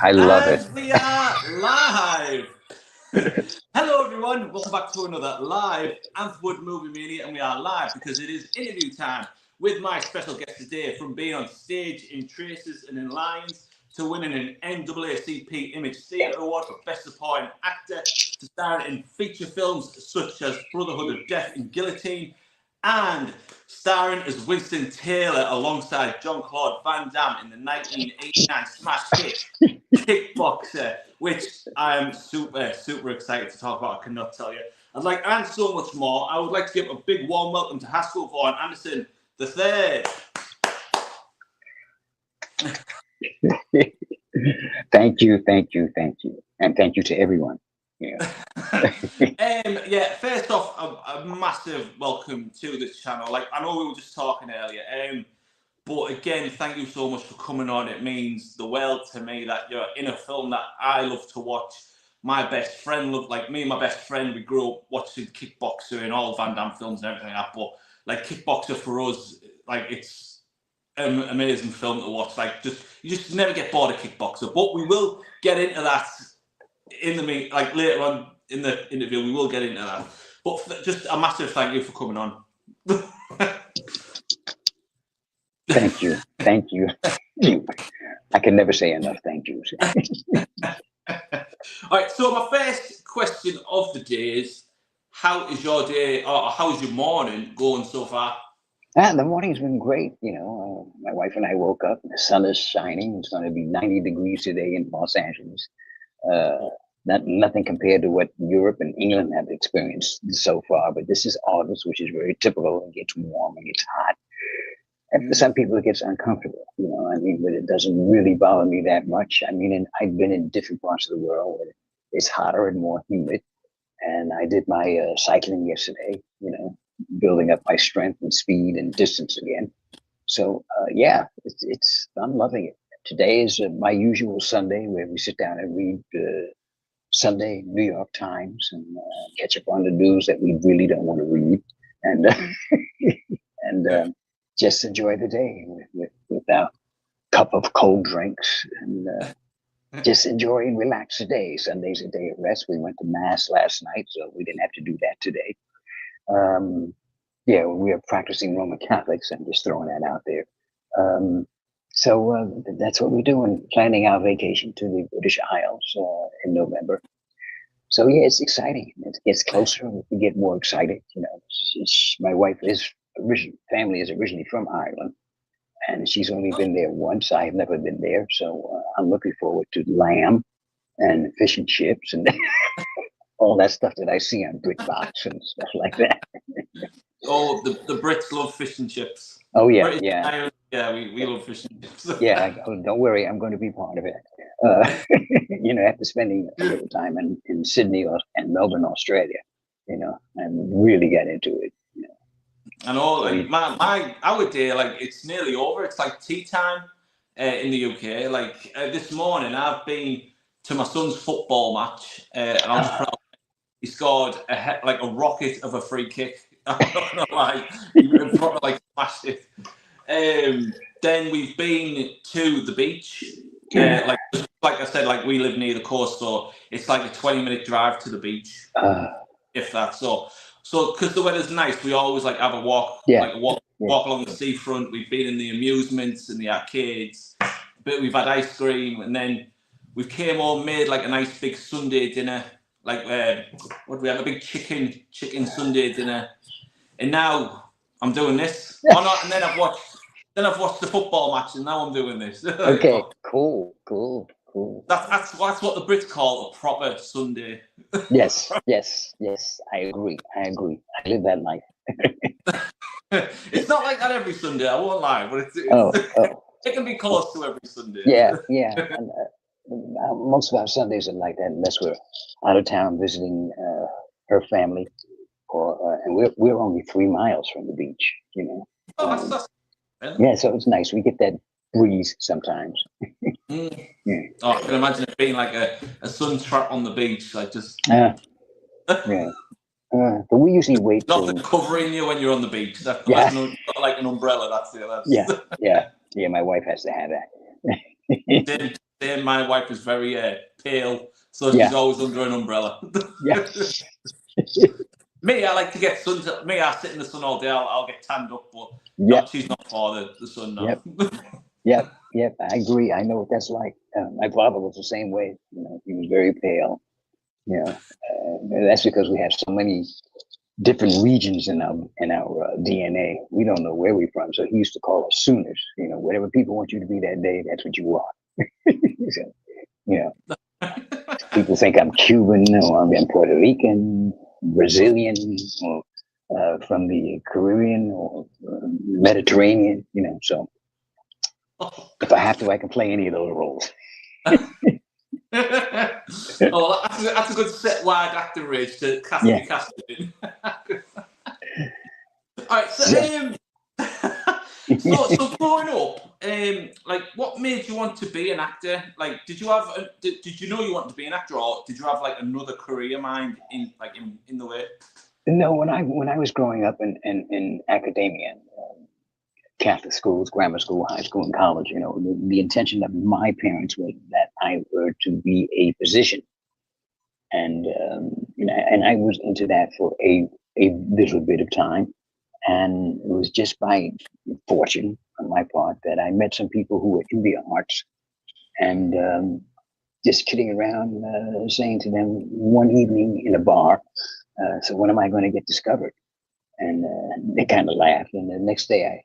I love it. And we are live. Hello, everyone. Welcome back to another live Anthwood Movie Mania, and we are live because it is interview time with my special guest today. From being on stage in Traces and in Lines to winning an NAACP Image Theatre Award for Best Supporting Actor, to starring in feature films such as Brotherhood of Death and Guillotine, and starring as Winston Taylor alongside Jean-Claude Van Damme in the 1989 smash hit Kickboxer, which I am super excited to talk about. I cannot tell you. I'd like, and so much more. I would like to give a big warm welcome to Haskell Vaughn Anderson the third. Thank you, and thank you to everyone. Yeah. First off, a massive welcome to this channel. Like, I know we were just talking earlier, but again, thank you so much for coming on. It means the world to me that you're in a film that I love to watch. My best friend me and my best friend, we grew up watching Kickboxer and all Van Damme films and everything like that. But like Kickboxer for us, like it's an amazing film to watch. Like you just never get bored of Kickboxer. But we will get into that later on in the interview. We will get into that. But just a massive thank you for coming on. Thank you. I can never say enough thank yous. All right, so my first question of the day is, how is your day, or how is your morning going so far? The morning's been great. My wife and I woke up, and the sun is shining. It's going to be 90 degrees today in Los Angeles. Nothing compared to what Europe and England have experienced so far, but this is August, which is very typical. It gets warm, it gets hot. And for some people, it gets uncomfortable, but it doesn't really bother me that much. And I've been in different parts of the world where it's hotter and more humid. And I did my cycling yesterday, building up my strength and speed and distance again. So, I'm loving it. Today is my usual Sunday where we sit down and read Sunday New York Times and catch up on the news that we really don't want to read. And just enjoy the day with a cup of cold drinks and just enjoy and relax the day. Sunday's a day of rest. We went to Mass last night, so we didn't have to do that today. We are practicing Roman Catholics. I'm just throwing that out there. So that's what we're doing, planning our vacation to the British Isles in November. So yeah, it's exciting. It gets closer. We get more excited. My wife family is originally from Ireland, and she's only been there once. I have never been there, so I'm looking forward to lamb and fish and chips and all that stuff that I see on BritBox and stuff like that. Oh, the Brits love fish and chips. Oh yeah, British yeah. Ireland, yeah, we love fish and chips. Yeah, don't worry, I'm going to be part of it. After spending a little time in Sydney and Melbourne, Australia, and really get into it. I know, like our day, like it's nearly over. It's like tea time in the UK. Like this morning, I've been to my son's football match, and I was proud. He scored a rocket of a free kick. I don't know why. He probably smashed it. Then we've been to the beach. Like I said, we live near the coast, so it's like a 20-minute drive to the beach, if that. So because the weather's nice, we always have a walk, walk along the seafront. We've been in the amusements and the arcades, but we've had ice cream, and then we came home, made a nice big Sunday dinner. What did we have? A big chicken Sunday dinner, and now I'm doing this. And then I've watched the football match, and now I'm doing this. Okay, cool. That's what the Brits call a proper Sunday. Yes. I agree. I live that life. It's not like that every Sunday. I won't lie, but it can be close to every Sunday. Yeah. And, most of our Sundays are like that, unless we're out of town visiting her family, and we're only 3 miles from the beach. Oh, yeah, so it's nice. We get that breeze sometimes. Yeah. Oh, I can imagine it being like a sun trap on the beach, yeah. But we usually wait. Nothing covering you when you're on the beach. That's like an umbrella. That's it. Yeah. My wife has to have that. Then my wife is very pale, so Yeah. she's always under an umbrella. Yeah. Me, I like to get sun. Me, I sit in the sun all day. I'll get tanned up, but Yep. she's not for the sun now. Yep. Yep. Yep. I agree. I know what that's like. My father was the same way. You know, he was very pale. You know, that's because we have so many different regions in our DNA. We don't know where we're from, so he used to call us Sooners. You know, whatever people want you to be that day, that's what you are. So, you know, people think I'm Cuban or I'm Puerto Rican, Brazilian, or from the Caribbean or Mediterranean. You know, so if I have to, I can play any of those roles. Oh, that's a good set wide acting range to cast Yeah. me casted in. All right, so so growing up, like, what made you want to be an actor? Like, did you have did you know you wanted to be an actor, or did you have like another career mind in the way? No, when I was growing up in academia, Catholic schools, grammar school, high school, and college, you know, the intention of my parents was that I were to be a physician, and you know, and I was into that for a little bit of time, and it was just by fortune on my part that I met some people who were in the arts, and just kidding around, saying to them one evening in a bar, so when am I going to get discovered? And they kind of laughed, and the next day I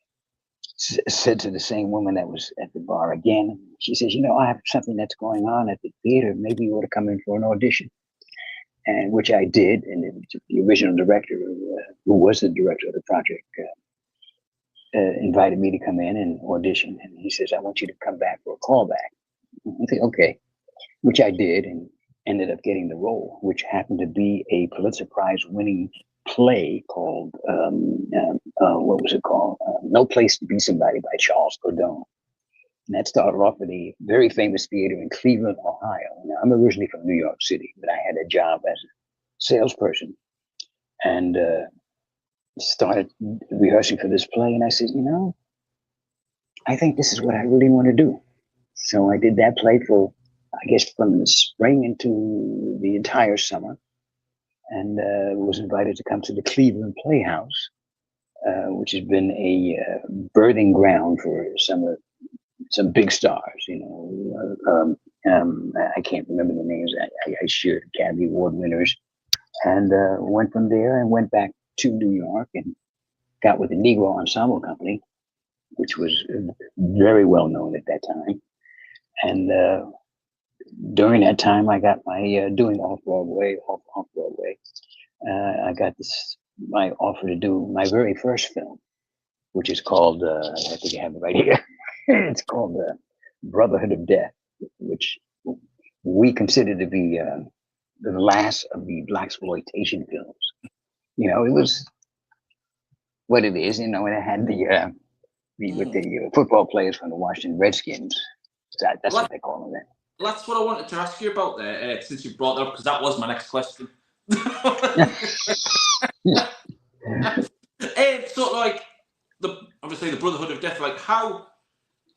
said to the same woman that was at the bar again, she says, you know, I have something that's going on at the theater. Maybe you ought to come in for an audition. And which I did. And the original director, who was the director of the project, invited me to come in and audition. And he says, I want you to come back for a callback. I said, okay, which I did, and ended up getting the role, which happened to be a Pulitzer Prize winning play called what was it called? No Place to Be Somebody by Charles Cordone. And that started off at a very famous theater in Cleveland, Ohio. Now, I'm originally from New York City, but I had a job as a salesperson, and started rehearsing for this play. And I said, you know, I think this is what I really want to do. So I did that play for, I guess, from the spring into the entire summer, and was invited to come to the Cleveland Playhouse, which has been a birthing ground for some big stars. You know, I can't remember the names. I shared Academy Award winners, and went from there and went back to New York and got with the Negro Ensemble Company, which was very well known at that time. And during that time, I got my doing off Broadway. I got my offer to do my very first film, which is called I think I have it right here. It's called Brotherhood of Death, which we consider to be the last of the blaxploitation films. You know, it was what it is. You know, and it had the football players from the Washington Redskins. That's what they call them then. That's what I wanted to ask you about there, since you brought that up, because that was my next question. So, like, obviously the Brotherhood of Death, like, how,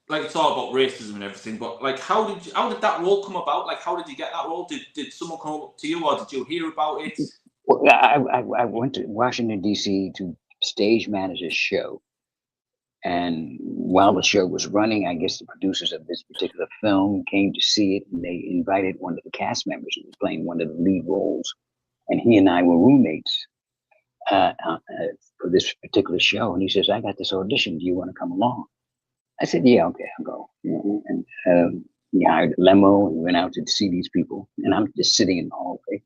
like, it's all about racism and everything, but like, how did that role come about? Like, how did you get that role? Did someone come up to you, or did you hear about it? Well, I went to Washington D.C. to stage manage a show. And while the show was running, I guess the producers of this particular film came to see it, and they invited one of the cast members who was playing one of the lead roles. And he and I were roommates for this particular show. And he says, I got this audition. Do you want to come along? I said, yeah, okay, I'll go. And he hired a limo and went out to see these people. And I'm just sitting in the hallway.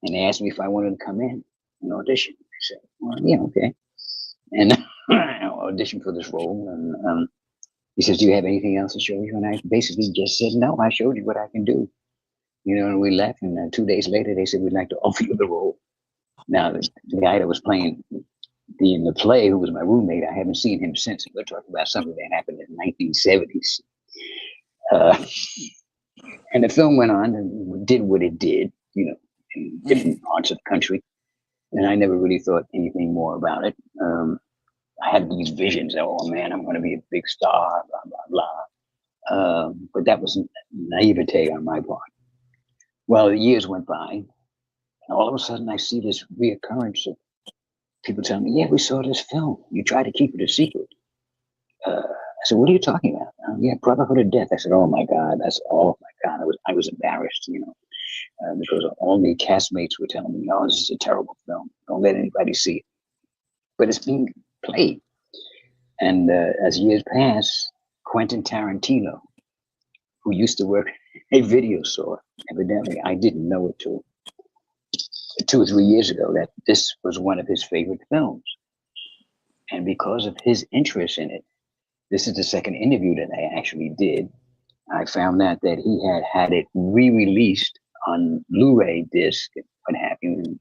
And they asked me if I wanted to come in and audition. I said, well, yeah, okay. And I auditioned for this role, and he says, do you have anything else to show you? And I basically just said, no, I showed you what I can do. You know, and we left, and 2 days later, they said, we'd like to offer you the role. Now, the guy that was playing in the play, who was my roommate, I haven't seen him since. We're talking about something that happened in the 1970s. And the film went on and did what it did, you know, in different parts of the country. And I never really thought anything more about it. I had these visions that, oh man, I'm going to be a big star, blah, blah, blah. But that was naivete on my part. Well, the years went by, and all of a sudden I see this reoccurrence of people telling me, "Yeah, we saw this film. You tried to keep it a secret." I said, "What are you talking about?" Yeah, Brotherhood of Death. I said, "Oh my God!" Oh my God! I was embarrassed, because all the castmates were telling me, "Oh, this is a terrible film. Don't let anybody see it." But it's being played, and as years pass, Quentin Tarantino, who used to work a video store, evidently I didn't know it till 2 or 3 years ago that this was one of his favorite films, and because of his interest in it, this is the second interview that I actually did. I found out that he had it re-released on Blu-ray disc, what have you. And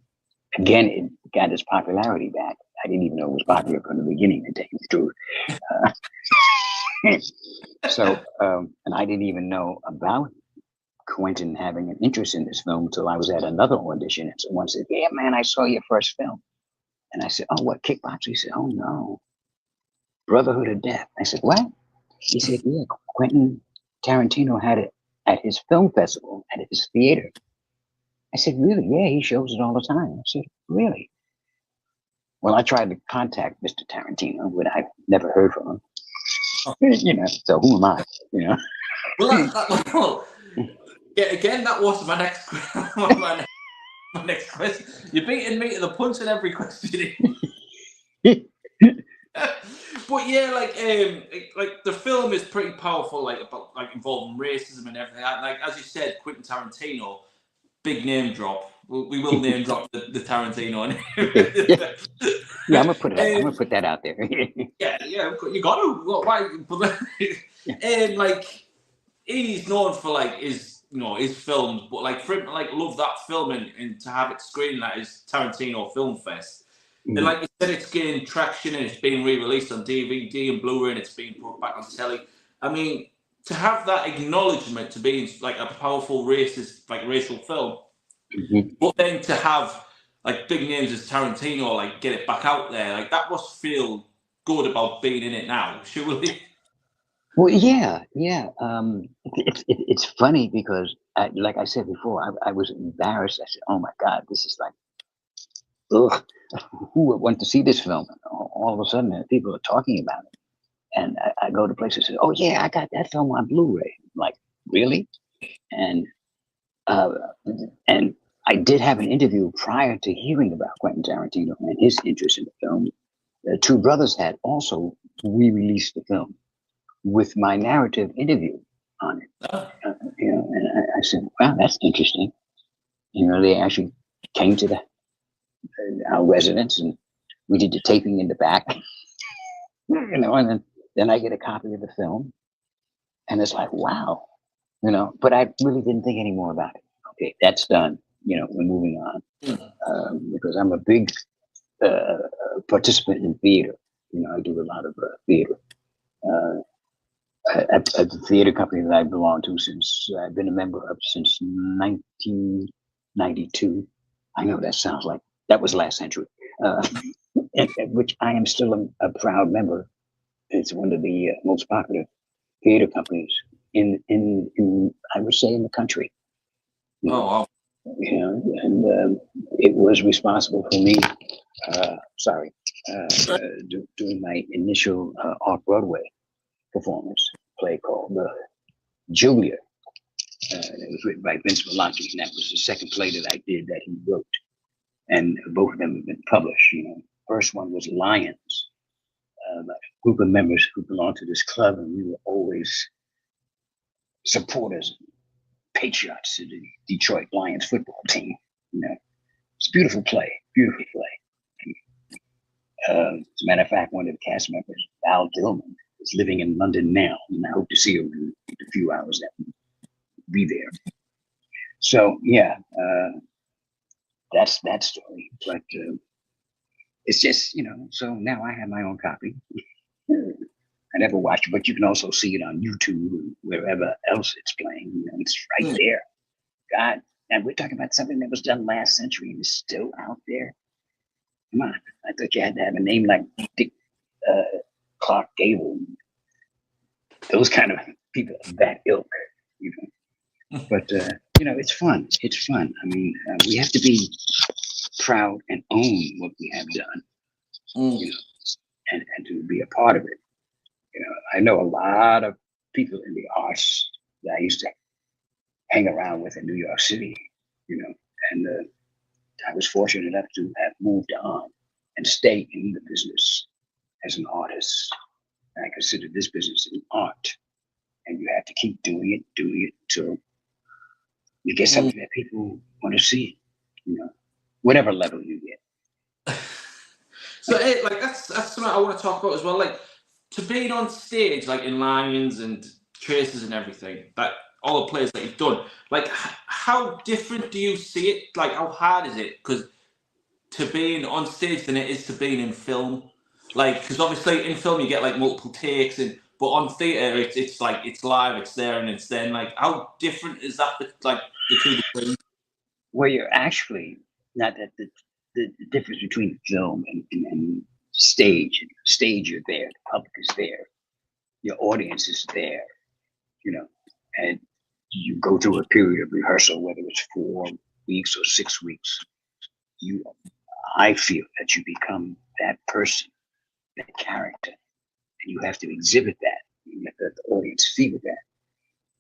again, it got its popularity back. I didn't even know it was popular from the beginning, to tell you the truth. And I didn't even know about Quentin having an interest in this film until I was at another audition. And someone said, "Yeah, man, I saw your first film." And I said, "Oh, what, Kickboxer?" He said, "Oh, no, Brotherhood of Death." I said, "What?" He said, "Yeah, Quentin Tarantino had it at his film festival, at his theater." I said, "Really?" "Yeah, he shows it all the time." I said, "Really?" Well, I tried to contact Mr. Tarantino, but I've never heard from him. So who am I? Well, yeah, again, that was my next my next question. You're beating me to the punch in every question. But yeah, like the film is pretty powerful, like about like involving racism and everything. Like as you said, Quentin Tarantino, big name drop. We will name drop the Tarantino. Yeah, I'm gonna put that out there. Yeah, you got to. Why? And like he's known for like his films, but like for him to like love that film and to have it screened at his Tarantino Film Fest. And like you said, it's gaining traction and it's being re-released on DVD and Blu-ray and it's being put back on telly. I mean, to have that acknowledgement to being like a powerful racist, like racial film, but then to have like big names as Tarantino, like get it back out there, like that must feel good about being in it now, surely. Well, yeah. It's funny because, like I said before, I was embarrassed. I said, "Oh my God, this is like, ugh, who would want to see this film?" And all of a sudden, people are talking about it, and I go to places and say, "Oh yeah, I got that film on Blu-ray." I'm like, really? And uh, and I did have an interview prior to hearing about Quentin Tarantino and his interest in the film. The two brothers had also re-released the film with my narrative interview on it. And I said, "Wow, that's interesting." They actually came to our residence and we did the taping in the back. And then I get a copy of the film, and it's like, wow, But I really didn't think any more about it. Okay, that's done. We're moving on, because I'm a big participant in theater. I do a lot of theater. At the theater company that I belong to since I've been a member of since 1992. I know that sounds like that was last century, which I am still a proud member. It's one of the most popular theater companies in I would say in the country. Oh wow. And it was responsible for me. Doing my initial off-Broadway performance play called Julia. It was written by Vince Malaki, and that was the second play that I did that he wrote. And both of them have been published. First one was Lions, a group of members who belonged to this club, and we were always supporters, patriots of the Detroit Lions football team. It's a beautiful play, beautiful play. As a matter of fact, one of the cast members, Val Dillman, is living in London now, and I hope to see him in a few hours that we'll be there. So yeah, that's that story. But it's just, so now I have my own copy. I never watched it, but you can also see it on YouTube and wherever else it's playing. It's right there. God, and we're talking about something that was done last century and is still out there. Come on, I thought you had to have a name like Dick Clark Gable. Those kind of people of that ilk, you know. But it's fun. It's fun. I mean, we have to be proud and own what we have done, you know, and to be a part of it. You know, I know a lot of people in the arts that I used to hang around with in New York City, you know, and I was fortunate enough to have moved on and stay in the business as an artist. And I consider this business an art, and you have to keep doing it till you get something that people want to see, you know, whatever level you get. So, like that's something I want to talk about as well. Like to being on stage, like in Lions and Traces and everything, that all the plays that you've done. Like, how different do you see it? Like, how hard is it? Because to being on stage than it is to being in film. Like, because obviously in film you get like multiple takes, but on theatre it's like it's live, it's there, and it's then like how different is that? Like the two things. Where you're actually not that the difference between film and stage. Stage, you're there. The public is there. Your audience is there. You know, and you go through a period of rehearsal, whether it's 4 weeks or 6 weeks. I feel that you become that person, that character, and you have to exhibit that. You have to let the audience feel that.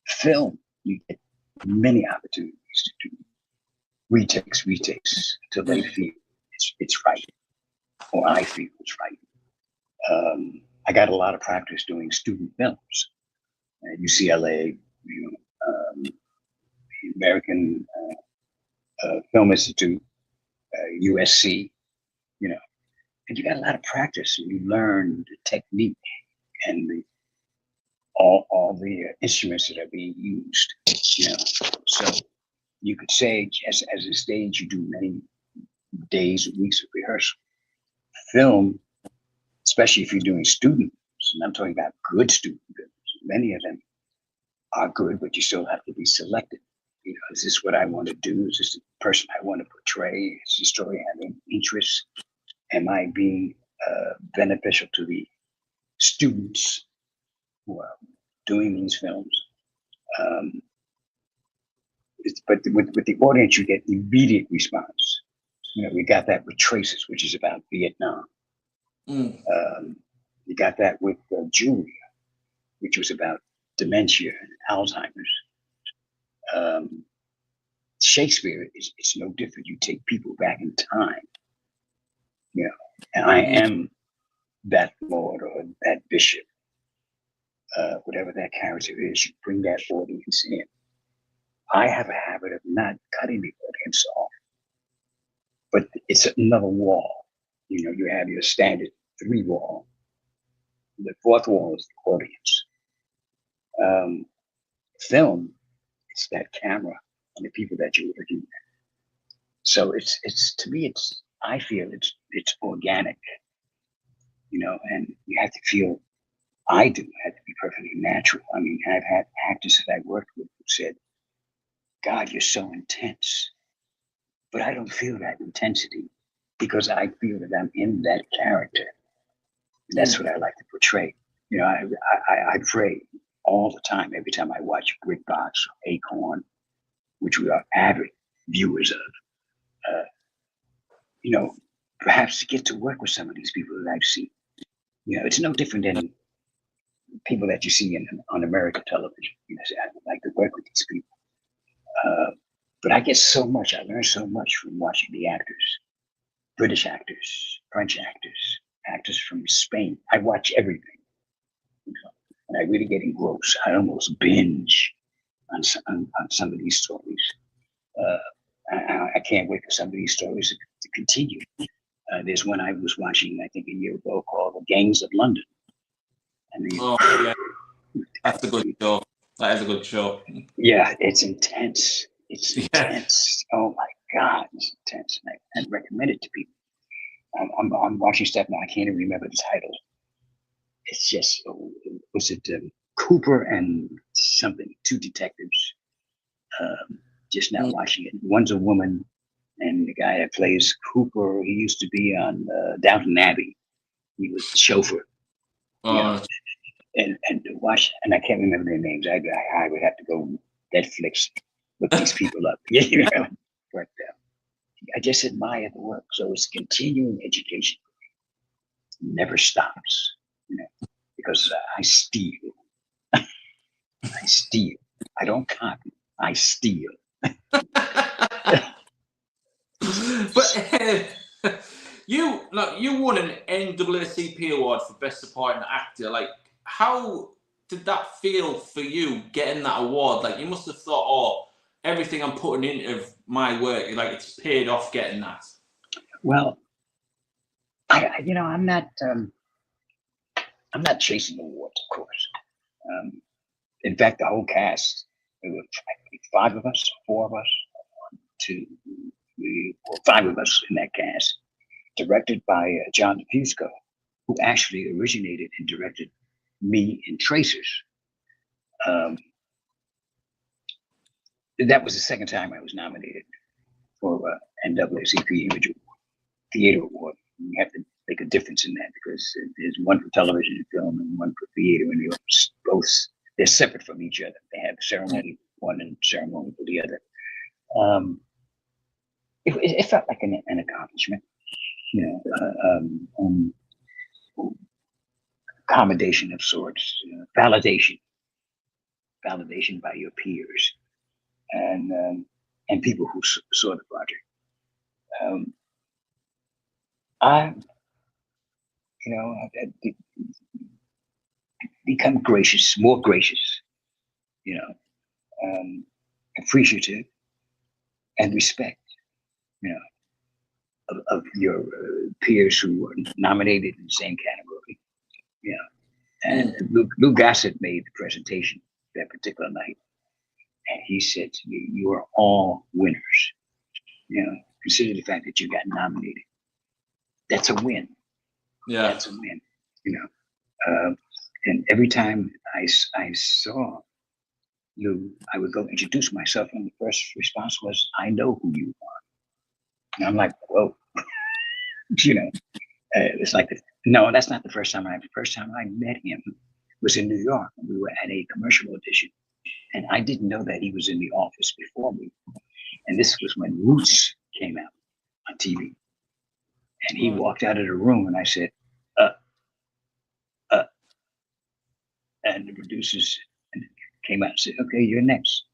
Film, you get many opportunities to do retakes until they feel it's right, or I feel it's right. I got a lot of practice doing student films at UCLA, the American Film Institute, USC, you know, and you got a lot of practice, and you learn the technique and all the instruments that are being used, you know. So you could say, as a stage, you do many days, weeks of rehearsal. Film, especially if you're doing student films, and I'm talking about good student films, many of them are good, but you still have to be selective. You know, is this what I want to do? Is this the person I want to portray? Is the story having interest? Am I being beneficial to the students who are doing these films? But with the audience, you get immediate response. You know, we got that with Traces, which is about Vietnam. You got that with Julia, which was about dementia and Alzheimer's. Shakespeare it's no different. You take people back in time, you know, and I am that lord or that bishop, whatever that character is. You bring that audience in. I have a habit of not cutting the audience off, but it's another wall. You know, you have your standard 3 wall. The 4th wall is the audience. Film, it's that camera and the people that you're working with. So it's to me, I feel it's organic, you know, and you have to feel. I do have to be perfectly natural. I mean, I've had actors that I worked with who said, "God, you're so intense," but I don't feel that intensity because I feel that I'm in that character. And that's what I like to portray. You know, I pray all the time. Every time I watch BritBox or Acorn, which we are avid viewers of, you know, perhaps to get to work with some of these people that I've seen. You know, it's no different than people that you see on American television. You know, say, I would like to work with these people. But I get so much, I learn so much from watching the actors, British actors, French actors, actors from Spain. I watch everything. You know, and I really get engrossed. I almost binge on some of these stories. I can't wait for some of these stories to continue. There's one I was watching, I think, a year ago called The Gangs of London. I mean, yeah, that's a good show. That is a good show. Yeah, it's intense. It's intense. Oh my God, it's intense. And I recommend it to people. I'm watching stuff now. I can't even remember the title. It's just, was it Cooper and something? 2 detectives. Just now watching it. One's a woman, and the guy that plays Cooper, he used to be on Downton Abbey. He was the chauffeur. You know? and to watch, and I can't remember their names. I would have to go Netflix, look these people up. You know, but I just admire the work. So it's continuing education, never stops. You know, because I steal. I steal. I don't copy. I steal. But you won an NAACP award for Best Supporting Actor. Like, how did that feel for you getting that award? Like, you must have thought, oh, everything I'm putting into my work, like, it's paid off getting that. Well, I'm not chasing awards, of course. In fact, the whole cast, there were 5 of us, 4 of us, 1, 2, 3, 4, 5 of us in that cast, directed by John DeFusco, who actually originated and directed me in Tracers. That was the second time I was nominated for NAACP Image Award, Theater Award. You have to make a difference in that because there's one for television and film and one for theater, and they're separate from each other. They have ceremony for one and ceremony for the other. It felt like an accomplishment, you know, accommodation of sorts, validation by your peers and people who saw the project. I become more gracious, appreciative, and respect, of your peers who were nominated in the same category. And Lou Gossett made the presentation that particular night, and he said to me, "You are all winners. Consider the fact that you got nominated. That's a win. Yeah, that's a win. And every time I saw Lou, I would go introduce myself, and the first response was, "I know who you are." And I'm like, "Whoa." It's like, no, that's not the first time. The first time I met him was in New York. We were at a commercial audition, and I didn't know that he was in the office before me. And this was when Roots came out on TV. And he walked out of the room, and I said, and the producers came out and said, "Okay, you're next."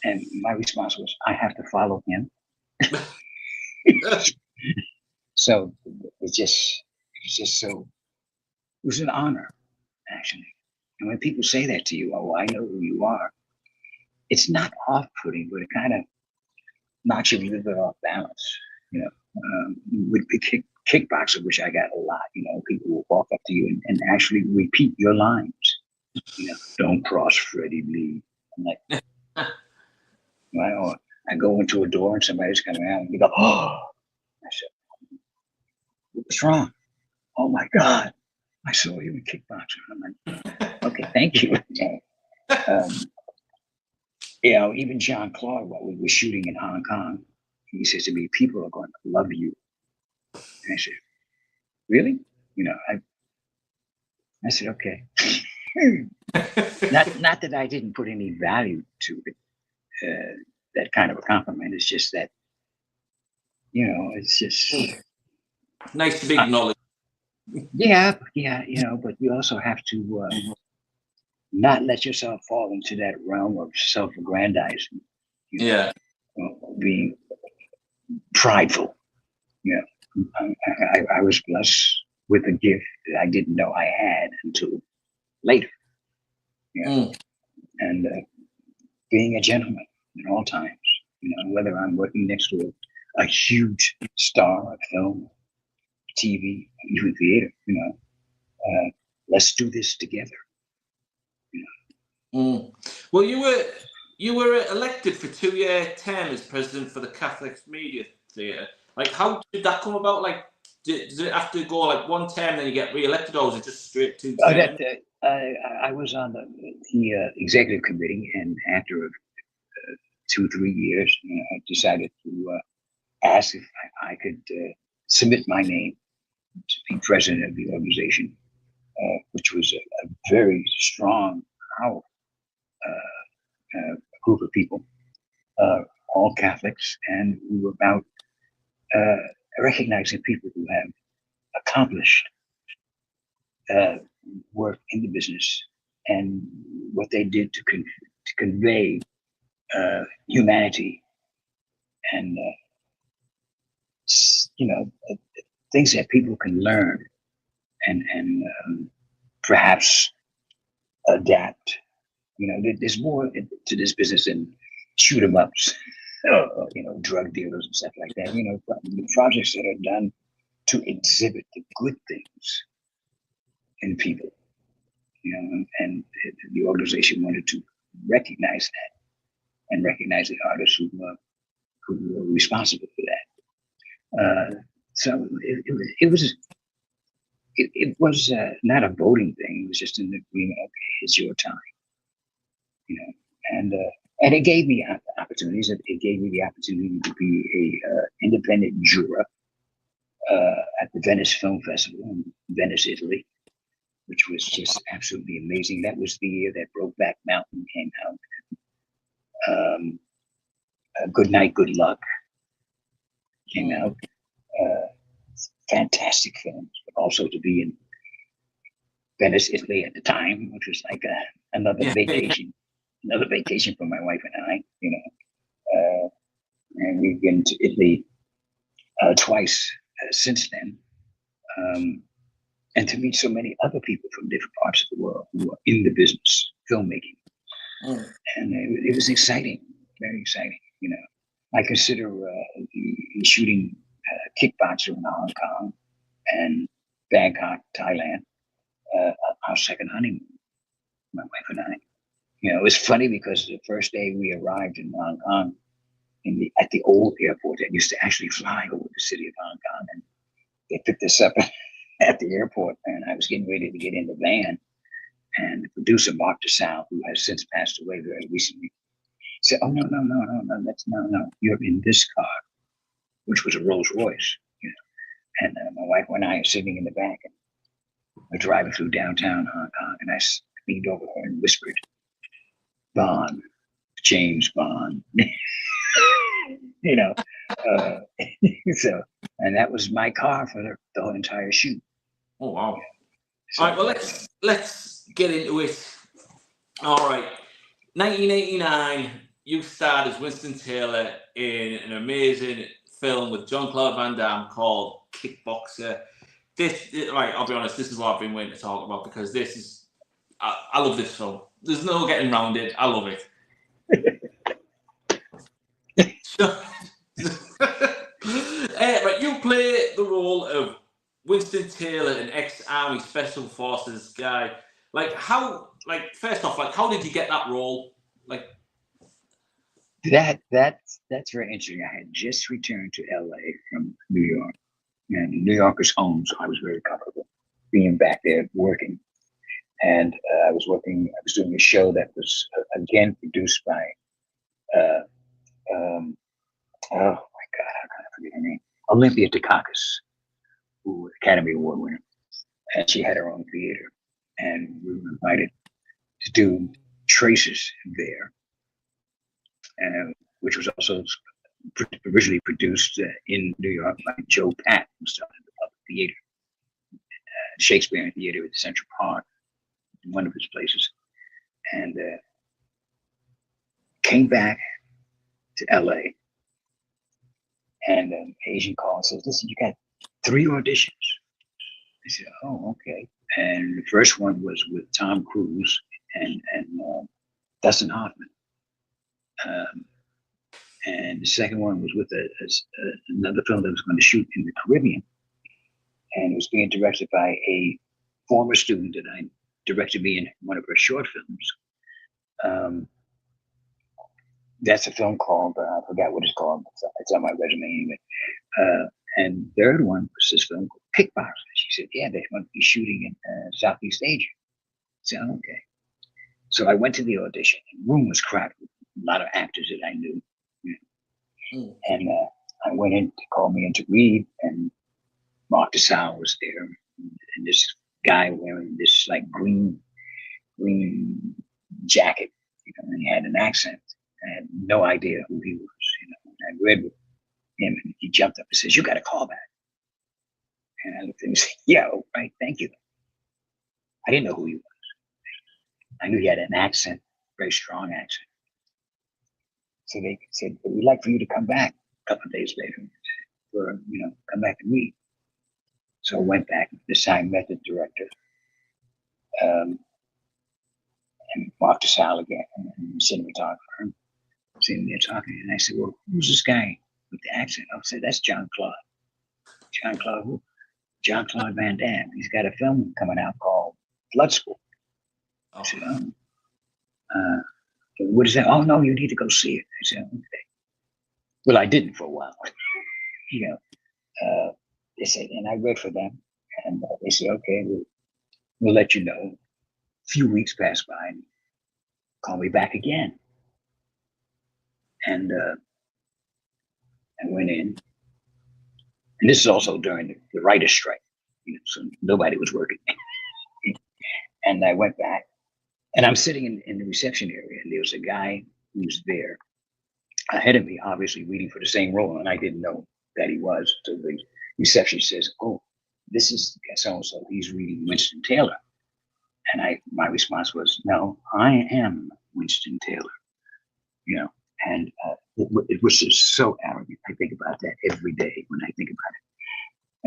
And my response was, "I have to follow him." So it was an honor, actually. And when people say that to you, "Oh, I know who you are," it's not off-putting, but it kind of knocks you a little bit off balance. With the kickboxer, which I got a lot, people will walk up to you and actually repeat your lines. "Don't cross Freddie Lee." I'm like, well, I go into a door and somebody's coming out and they go, "Oh," I said, "What's wrong?" "Oh my God, I saw you in kickboxer." I'm like, "Okay, thank you." Even John Claude, while we were shooting in Hong Kong, he says to me, "People are going to love you." And I said, "Really?" I said, "Okay." Not that I didn't put any value to it, that kind of a compliment. It's just that, it's just nice to be acknowledged. Yeah, but you also have to not let yourself fall into that realm of self-aggrandizing. Being prideful. I was blessed with a gift that I didn't know I had until later. And being a gentleman at all times. Whether I'm working next to a huge star of film, TV, even theater. Let's do this together. Well, you were elected for 2-year term as president for the Catholic Media Theatre. Like, how did that come about? Like, does it have to go like one term, then you get re-elected, or is it just straight 2 terms? I was on the executive committee, and after 2-3 years, I decided to ask if I could submit my name to be president of the organization. which was a very strong, powerful group of people, all Catholics, and we were about recognizing people who have accomplished work in the business and what they did to convey humanity and things that people can learn and perhaps adapt. There's more to this business than shoot 'em ups, drug dealers and stuff like that. The projects that are done to exhibit the good things in people, and the organization wanted to recognize that and recognize the artists who were responsible for that. So it was not a voting thing. It was just an agreement. Okay, it's your time, and it gave me opportunities. It gave me the opportunity to be a independent juror at the Venice Film Festival in Venice, Italy, which was just absolutely amazing. That was the year that Brokeback Mountain came out. Good Night, Good Luck came out. Fantastic films, but also to be in Venice, Italy at the time, which was like another vacation for my wife and I, and we've been to Italy twice since then. And to meet so many other people from different parts of the world who are in the business, filmmaking. And it was exciting, very exciting. I consider shooting Kickboxer in Hong Kong and Bangkok, Thailand, our second honeymoon, my wife and I. It was funny because the first day we arrived in Hong Kong, at the old airport that used to actually fly over the city of Hong Kong, and they picked us up at the airport, and I was getting ready to get in the van, and the producer, Mark DeSalle, who has since passed away very recently, said, "Oh, no, no, you're in this car," which was a Rolls Royce, and my wife and I are sitting in the back, and we're driving through downtown Hong Kong, and I leaned over her and whispered, "Bond, James Bond." So, and that was my car for the whole entire shoot. Oh wow! So, all right, well let's get into it. All right, 1989. You starred as Winston Taylor in an amazing film with Jean-Claude Van Damme called Kickboxer. Right, I'll be honest, this is what I've been waiting to talk about because I love this film. There's no getting around it. I love it. Right, you play the role of Winston Taylor, an ex-army special forces guy. First off, how did you get that role? That's very interesting. I had just returned to LA from New York, and New York is home, so I was very comfortable being back there working. And I was doing a show that was again produced by oh my God, how can I forget her name? Olympia Dukakis, who was Academy Award winner, and she had her own theater, and we were invited to do Traces there, which was also originally produced in New York by Joe Patt, who started the Public Theater, Shakespeare Theater at Central Park, one of his places, and came back to LA. And an agent called and says, "Listen, you got 3 auditions." I said, "Oh, okay." And the first one was with Tom Cruise and Dustin Hoffman. And the second one was with another film that was going to shoot in the Caribbean. And it was being directed by a former student that I directed me in one of her short films. That's a film called, I forgot what it's called. It's on my resume anyway. And the third one was this film called Kickboxer. She said, "Yeah, they're going to be shooting in Southeast Asia." I said, "Okay." So I went to the audition. The room was crowded with a lot of actors that I knew. And I went in to call me in to read, and Mark DeSalle was there. And this guy wearing this like green jacket, and he had an accent. I had no idea who he was. I read with him, and he jumped up and says, "You got a call back." And I looked at him and said, "Yeah, oh, right, thank you." I didn't know who he was. I knew he had an accent, very strong accent. So they said, "We'd like for you to come back a couple of days later for, come back to meet." So I went back, this time met the director, and Mark DeSalle again, and cinematographer, sitting there talking. And I said, "Well, who's this guy with the accent?" I said, "That's John Claude." John Claude who? John Claude Van Damme. He's got a film coming out called Blood School. I said, what is that? "Oh, no, you need to go see it." I said, "Okay." Well, I didn't for a while. They said, and I read for them, and they said, "Okay, we'll let you know." A few weeks passed by, and call me back again. And I went in, and this is also during the writer's strike, so nobody was working. And I went back, and I'm sitting in the reception area, and there was a guy who was there ahead of me, obviously reading for the same role, and I didn't know that he was. So the receptionist says, "Oh, this is so-and-so, he's reading Winston Taylor." And my response was, "No, I am Winston Taylor." And it was just so arrogant. I think about that every day when I think about it.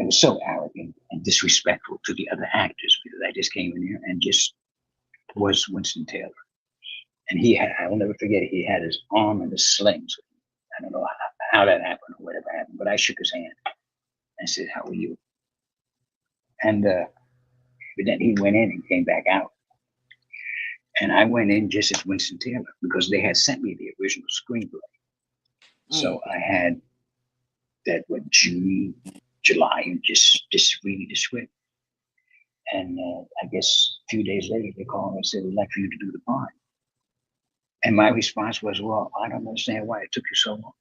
It was so arrogant and disrespectful to the other actors, because I just came in here and just was Winston Taylor. And I will never forget it, he had his arm in a sling. So I don't know how that happened or whatever happened, but I shook his hand and said, "How are you?" And but then he went in and came back out. And I went in just as Winston Taylor because they had sent me the original screenplay. So I had that June, July, just reading the script. And I guess a few days later they called me and said, "We'd like for you to do the part." And my response was, "Well, I don't understand why it took you so long."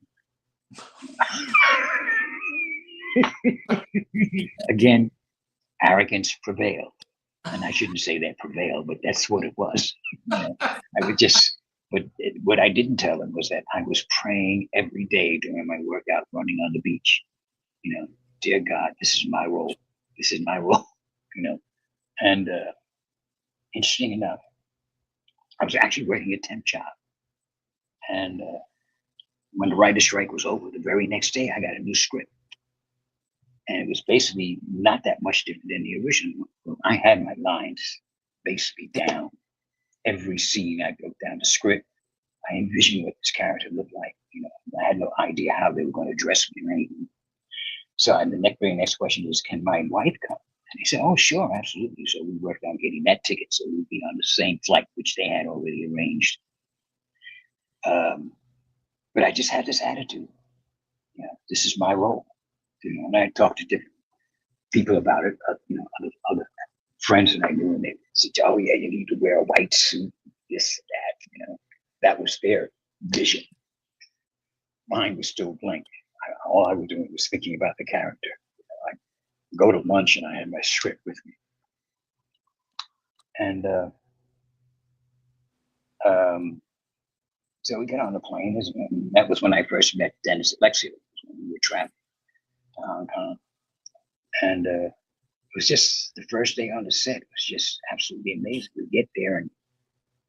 Again, arrogance prevailed. And I shouldn't say that prevailed, but that's what it was. I would just, but what I didn't tell him was that I was praying every day during my workout running on the beach. Dear God, this is my role. This is my role. And interesting enough, I was actually working a temp job. And when the writer's strike was over, the very next day, I got a new script. And it was basically not that much different than the original one. I had my lines basically down. Every scene, I broke down the script. I envisioned what this character looked like. I had no idea how they were going to dress me or anything. So the very next question was, "Can my wife come?" And he said, "Oh, sure, absolutely." So we worked on getting that ticket so we'd be on the same flight, which they had already arranged. But I just had this attitude. This is my role. And I talked to different people about it, other friends that I knew, and they said, "Oh yeah, you need to wear a white suit, this, that." That was their vision. Mine was still blank. All I was doing was thinking about the character. I'd go to lunch and I had my script with me. And so we got on the plane. That was when I first met Dennis Alexia, when we were traveling to Hong Kong. And it was just the first day on the set. It was just absolutely amazing. We get there, and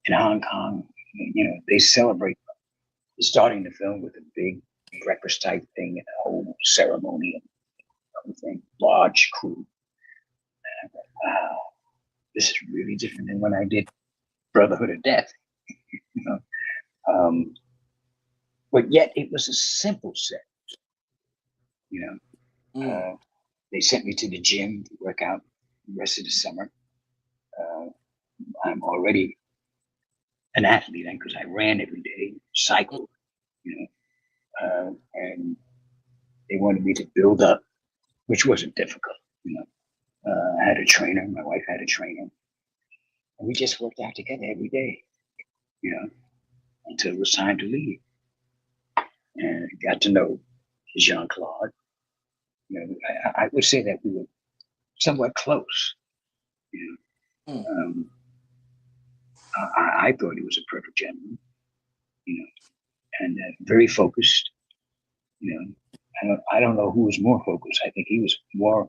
in Hong Kong, they celebrate starting the film with a big breakfast type thing and a whole ceremony and everything, large crew. And I thought, wow, this is really different than when I did Brotherhood of Death. But yet it was a simple set. They sent me to the gym to work out the rest of the summer. I'm already an athlete because I ran every day, cycled, and they wanted me to build up, which wasn't difficult. I had a trainer, my wife had a trainer, and we just worked out together every day, until it was time to leave. And I got to know Jean-Claude. I would say that we were somewhat close. Um, I thought he was a perfect gentleman, and very focused. I don't know who was more focused. I think he was more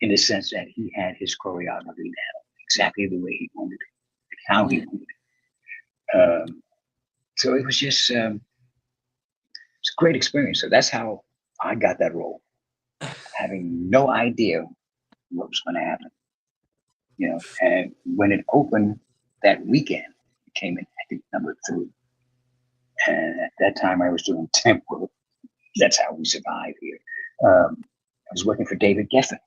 in the sense that he had his choreography down exactly the way he wanted it, how he wanted it. So it was just it's a great experience. So that's how I got that role, having no idea what was going to happen. And when it opened that weekend, it came in, I think, number 3. And at that time, I was doing temp work. That's how we survive here. I was working for David Geffen,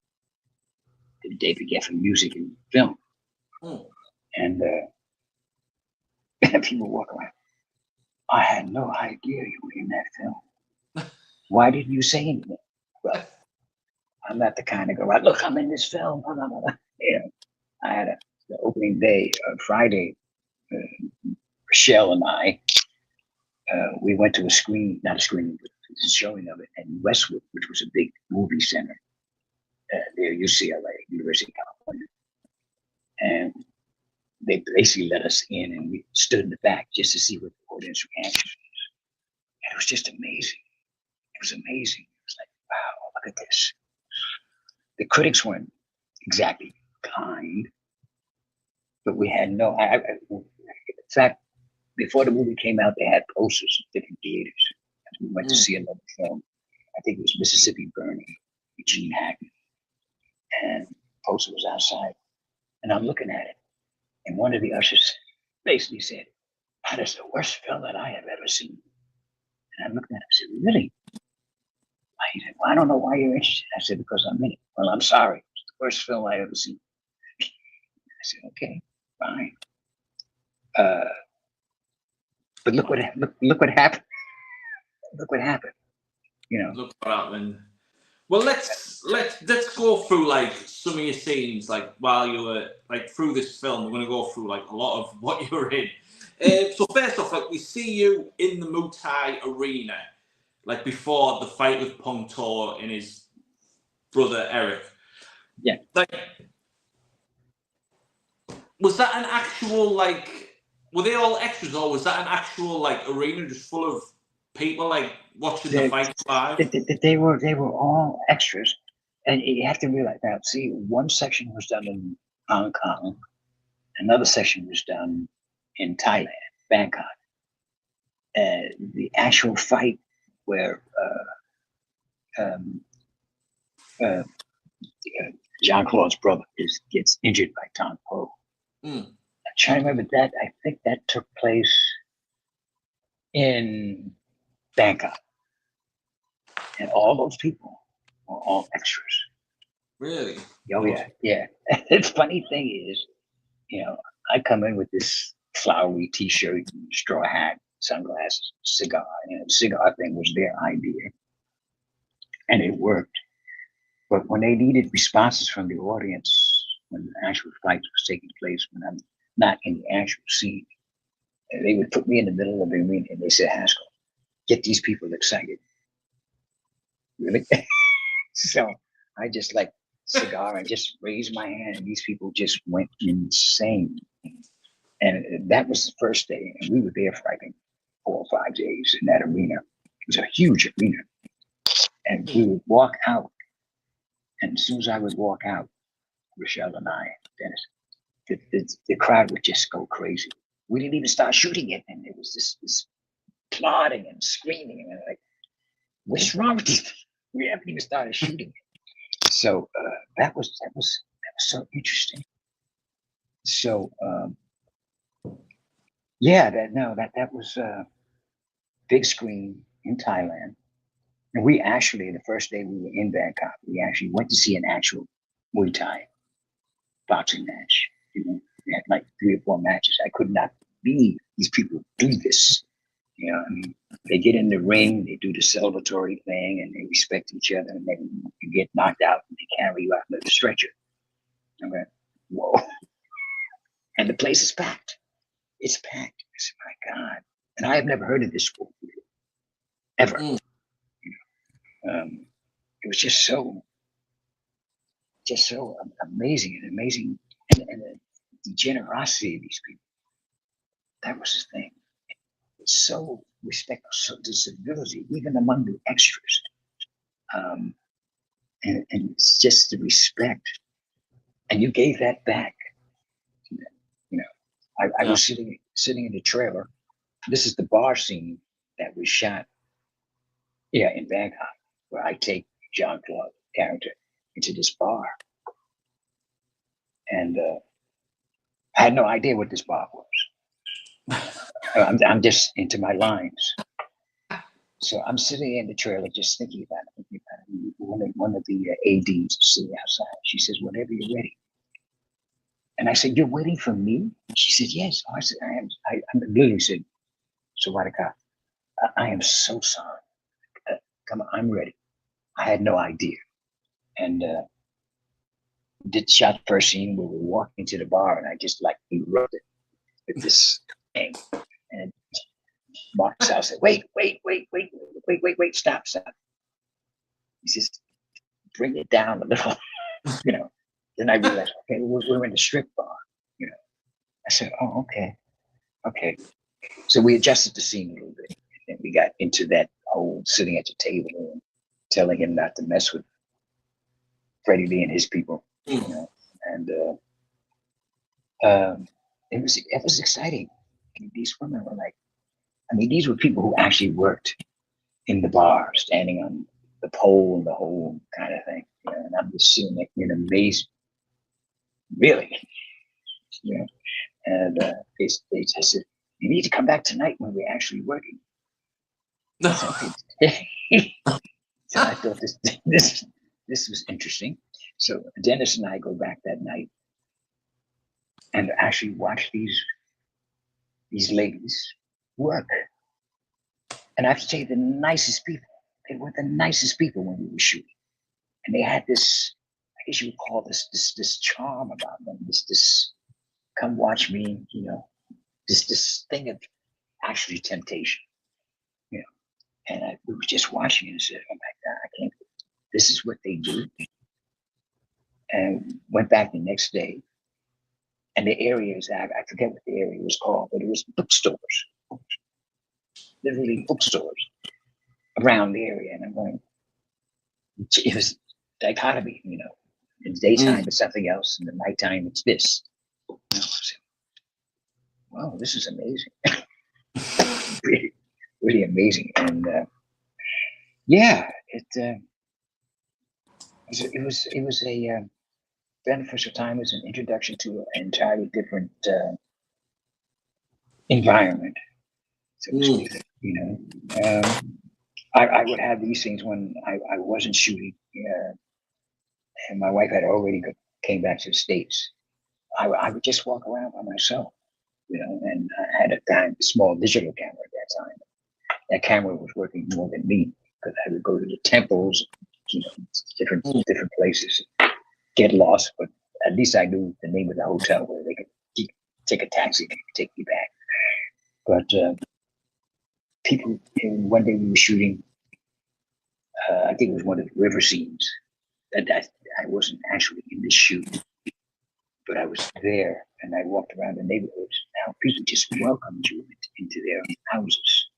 did David Geffen music and film. And people walk around. I had no idea you were in that film. Why didn't you say anything? Well, I'm not the kind of guy. Look, I'm in this film. Blah, blah, blah. I had the opening day, Friday. Rochelle and I, we went to not a screening, but a showing of it in Westwood, which was a big movie center near UCLA, University of California. And they basically let us in, and we stood in the back just to see what the audience reaction was. And it was just amazing. It was amazing. It was like, wow, look at this. The critics weren't exactly kind, but we had no. In fact, before the movie came out, they had posters in different theaters. We went to see another film. I think it was Mississippi Burning, Gene Hackman, and the poster was outside. And I'm looking at it, and one of the ushers basically said, "That is the worst film that I have ever seen." And I looked at him and said, "Really?" He said, "Well, I don't know why you're interested." I said, "Because I'm in it." "Well, I'm sorry. It's the worst film I ever seen." I said, "Okay, fine." But look what happened. Look what happened. Look what happened. Well, let's go through like some of your scenes, like while you were like through this film. We're gonna go through like a lot of what you were in. So first off, like we see you in the Muay Thai arena, like before the fight with Pong To and his brother Eric. Yeah. Like, was that an actual like? Were they all extras, or was that an actual like arena just full of people like watching the fight live? They were all extras, and you have to realize now. See, one section was done in Hong Kong, another section was done in Thailand, Bangkok. The actual fight where Jean-Claude's brother gets injured by Tong Po. I'm trying to remember that. I think that took place in Bangkok. And all those people were all extras. Really? Oh, yeah. The funny thing is, I come in with this flowery t-shirt, straw hat, sunglasses, cigar. The cigar thing was their idea. And it worked. But when they needed responses from the audience, when the actual fight was taking place, when I'm not in the actual scene, they would put me in the middle of the arena and they said, "Haskell, get these people excited." Really? So I just like cigar and just raised my hand, and these people just went insane. And that was the first day, and we were there for I think 4 or 5 days in that arena. It was a huge arena, and we would walk out, and as soon as I would walk out, Rochelle and I, Dennis, the crowd would just go crazy. We didn't even start shooting it, and it was this applauding and screaming, and like, what's wrong with these? We haven't even started shooting it. So that was so interesting. So that was big screen in Thailand, and we actually the first day we were in Bangkok, we actually went to see an actual Muay Thai boxing match. We had like 3 or 4 matches. I could not believe these people do this. I mean, they get in the ring, they do the celebratory thing, and they respect each other, and then you get knocked out, and they carry you out on the stretcher. I went, whoa. And the place is packed. It's packed. I said, my God. And I have never heard of this sport before, ever. It was just so amazing and amazing. And the generosity of these people. That was the thing. So respectful, so the civility, even among the extras. And it's just the respect. And you gave that back. You know, I was sitting in the trailer. This is the bar scene that was shot, in Bangkok, where I take Jean-Claude character into this bar. And I had no idea what this bar was. I'm just into my lines. So I'm sitting in the trailer just thinking about it. One of the ADs sitting outside. She says, whenever you're ready. And I said, you're waiting for me? She said, yes. I said, I am. I literally said, Sawadika, I am so sorry. Come on, I'm ready. I had no idea. And did shot the first scene where we walked into the bar and I just like erupted with this thing. And Mark Sal said, wait, stop. He says, bring it down a little, you know. Then I realized, okay, we're in the strip bar, you know. I said, oh, okay. So we adjusted the scene a little bit. And we got into that whole sitting at the table and telling him not to mess with Freddie Lee and his people, you know. And it was exciting. And these women were like, these were people who actually worked in the bar, standing on the pole and the whole kind of thing. You know, and I'm just sitting there in amazement. Really? You know, and they said, you need to come back tonight when we're actually working. No. So I thought this was interesting. So Dennis and I go back that night and actually watch these ladies work. And I have to say, the nicest people. They were the nicest people when we were shooting. And they had this, I guess you would call this charm about them, this come watch me, you know, this thing of actually temptation, you know. And we were just watching it and said, oh my God, I can't, this is what they do. And went back the next day. And the areas, I forget what the area was called, but it was bookstores, literally bookstores around the area. And I'm going, it was dichotomy, you know. In the daytime, it's something else. In the nighttime, it's this. You know, I said, wow, this is amazing. really, really amazing. And it was a beneficial time. It was an introduction to an entirely different environment, so to speak. You know, I would have these things when I wasn't shooting, and my wife had already came back to the States. I would just walk around by myself, you know, and I had a small digital camera at that time. That camera was working more than me because I would go to the temples, you know, different places, get lost, but at least I knew the name of the hotel where they could take a taxi and take me back. But people, one day we were shooting, I think it was one of the river scenes. That I wasn't actually in the shoot, but I was there and I walked around the neighborhoods. Now people just welcomed you into their houses,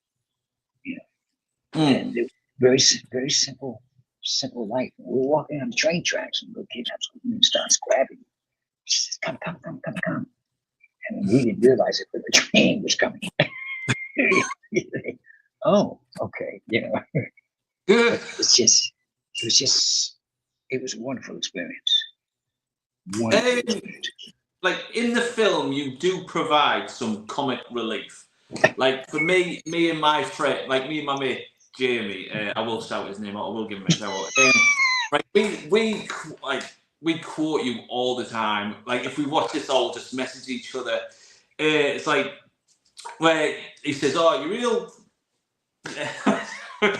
you know, and it was very simple life. We were walking on the train tracks and the kid starts grabbing. She says, come. And we didn't realize it, but the train was coming. Oh, okay, you know. It was a wonderful experience. Like in the film, you do provide some comic relief. Like for me and my friend, like me and my mate Jamie, I will shout his name out. I will give him a shout out. Right, we quote you all the time. Like if we watch this, all just message each other. It's like where he says, "Oh, you real."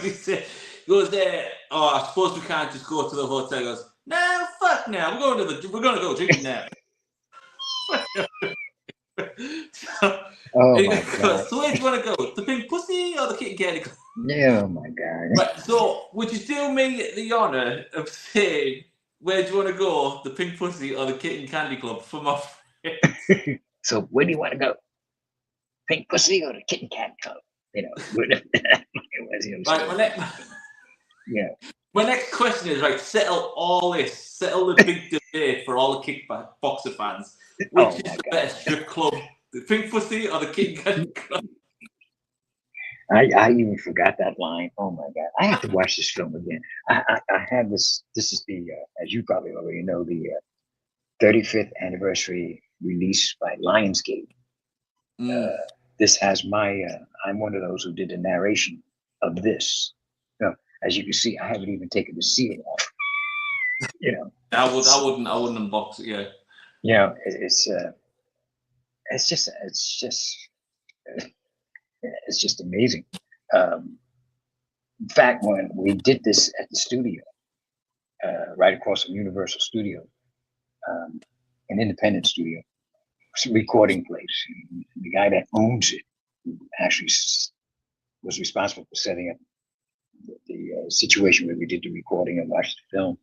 He goes there. Oh, I suppose we can't just go to the hotel. He goes, no, fuck now. We're going to go drinking now. Oh my God. So where do you want to go? The Pink Pussy or the Kitten Candy Club? Oh my God. Right, so would you do me the honour of saying where do you want to go? The Pink Pussy or the Kitten Candy Club for my So where do you want to go? Pink pussy or the kitten cat club? You know, it was, you know, Right, yeah. my next question is, right, settle the big debate for all the kickboxer fans. Which Oh is my the God. better strip club, the Pink Pussy or the Kitten Cat Club? I even forgot that line. Oh my God. I have to watch this film again. I have this. This is the, as you probably already know, the 35th anniversary release by Lionsgate. This has my, I'm one of those who did the narration of this. You know, as you can see, I haven't even taken the seal off. You know, I wouldn't unbox it. Yeah. you know, it's just amazing. In fact, when we did this at the studio, right across from Universal Studio, an independent studio, it's a recording place. And the guy that owns it actually was responsible for setting up the situation where we did the recording and watched the film.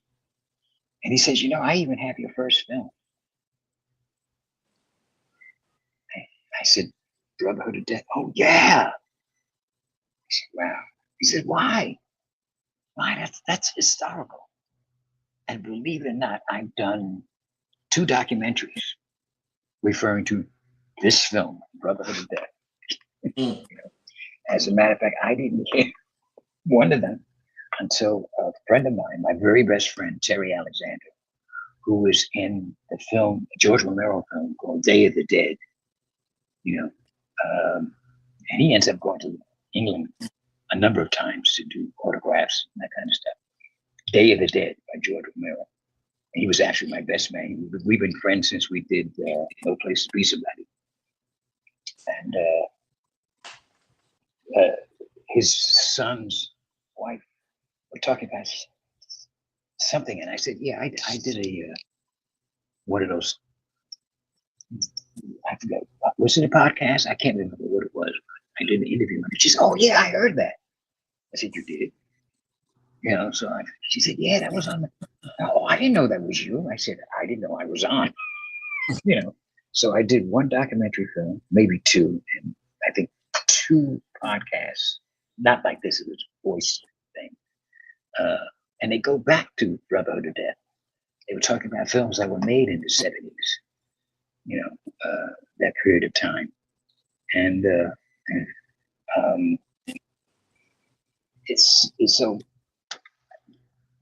And he says, "You know, I even have your first film." I said, "Brotherhood of Death." "Oh yeah." I said, "Wow." He said, "Why? Why? That's historical." And believe it or not, I've done 2 documentaries referring to this film, Brotherhood of Death. You know, as a matter of fact, I didn't hear one of them until a friend of mine, my very best friend, Terry Alexander, who was in the film, George Romero film called Day of the Dead, you know, and he ends up going to England a number of times to do autographs and that kind of stuff. Day of the Dead by George Romero. And he was actually my best man. We've been friends since we did No Place to Be Somebody. And his son's wife were talking about something, and I said, "Yeah, I did a one of those. I forget. Was it a podcast? I can't remember what it was. I did an interview, and she said, 'Oh yeah, I heard that.' I said, 'You did?' You know. So she said, 'Yeah, that was on the.' Oh, I didn't know that was you. I said, 'I didn't know I was on.' You know. So I did 1 documentary film, maybe 2, and I think 2 podcasts. Not like this; it was a voice thing. And they go back to Brotherhood of Death. They were talking about films that were made in the 70s, you know, that period of time. And it's so,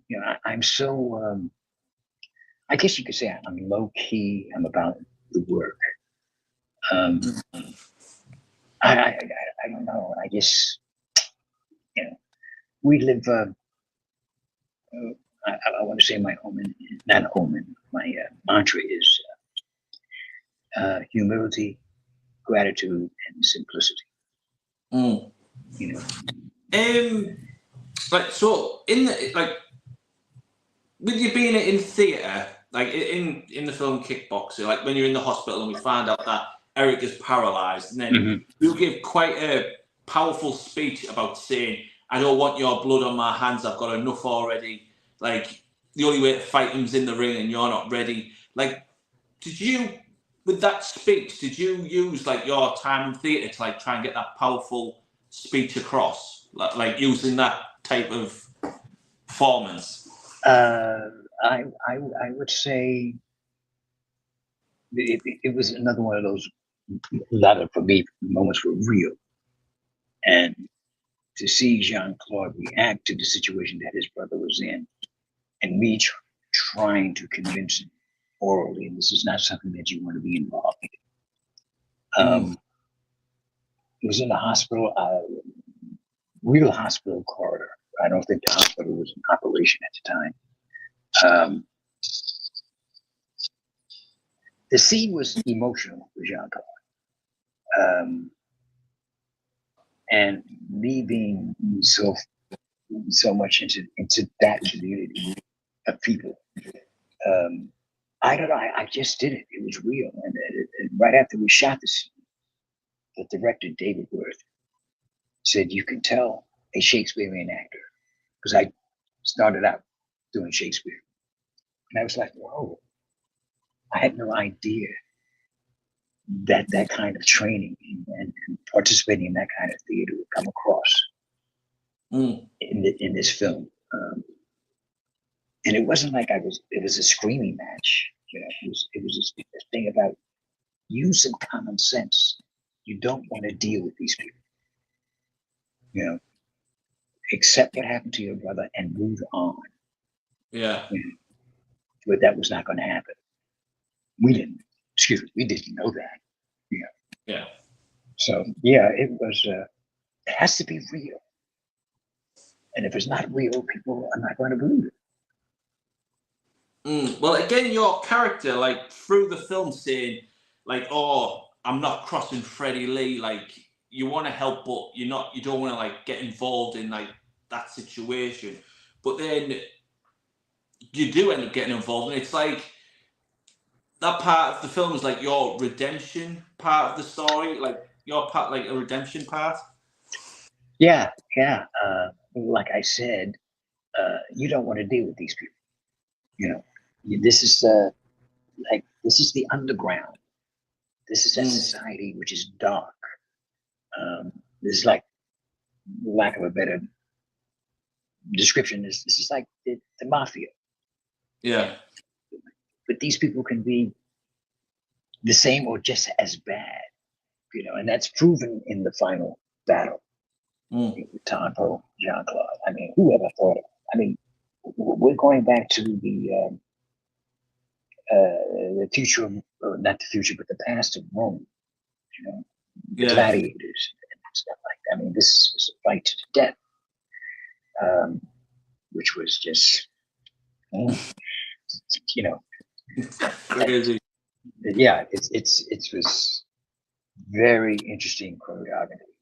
you know, I'm so, I guess you could say I'm low key. I'm about the work. Um, I don't know. I just, you know, we live, I want to say my omen, not omen, my mantra is humility, gratitude, and simplicity. You know, Like, so in the, like, with you being in theatre, like in the film Kickboxer, like when you're in the hospital and we find out that Eric is paralysed, and then you give quite a powerful speech about saying, "I don't want your blood on my hands. I've got enough already. Like, the only way to fight him's in the ring, and you're not ready." Like, did you, with that speech, did you use like your time in theatre to like try and get that powerful speech across, like using that type of performance? I would say it was another one of those. A lot of, for me, moments were real, and to see Jean Claude react to the situation that his brother was in, and me trying to convince him orally, and this is not something that you want to be involved in. It was in the hospital, real hospital corridor. I don't think the hospital was in operation at the time. The scene was emotional for Jean Claude. And me being so much into that community of people, I don't know. I just did it. It was real. And right after we shot the scene, the director David Worth said, "You can tell a Shakespearean actor," because I started out doing Shakespeare, and I was like, "Whoa!" I had no idea that kind of training and participating in that kind of theater would come across in this film. And it wasn't like it was a screaming match. It was a thing about use some common sense. You don't want to deal with these people. Accept what happened to your brother and move on. Yeah. But that was not going to happen. We didn't know that. Yeah. So yeah, it was. It has to be real. And if it's not real, people are not going to believe it. Well, again, your character, like through the film, saying, like, "Oh, I'm not crossing Freddie Lee." Like, you want to help, but you don't want to like get involved in like that situation. But then you do end up getting involved, and it's like that part of the film is like your redemption part of the story, like your part, like a redemption part. Yeah. Like I said, you don't want to deal with these people. This is this is the underground. This is a society which is dark. This is like, lack of a better description, this is like the mafia. Yeah. But these people can be the same or just as bad, and that's proven in the final battle with Tom Poe, Jean Claude. I mean, who ever thought of it? I mean, we're going back to the future, or not the future, but the past of Rome, the gladiators and stuff like that. I mean, this was a fight to the death, which was just, Crazy. Yeah, it was very interesting choreography.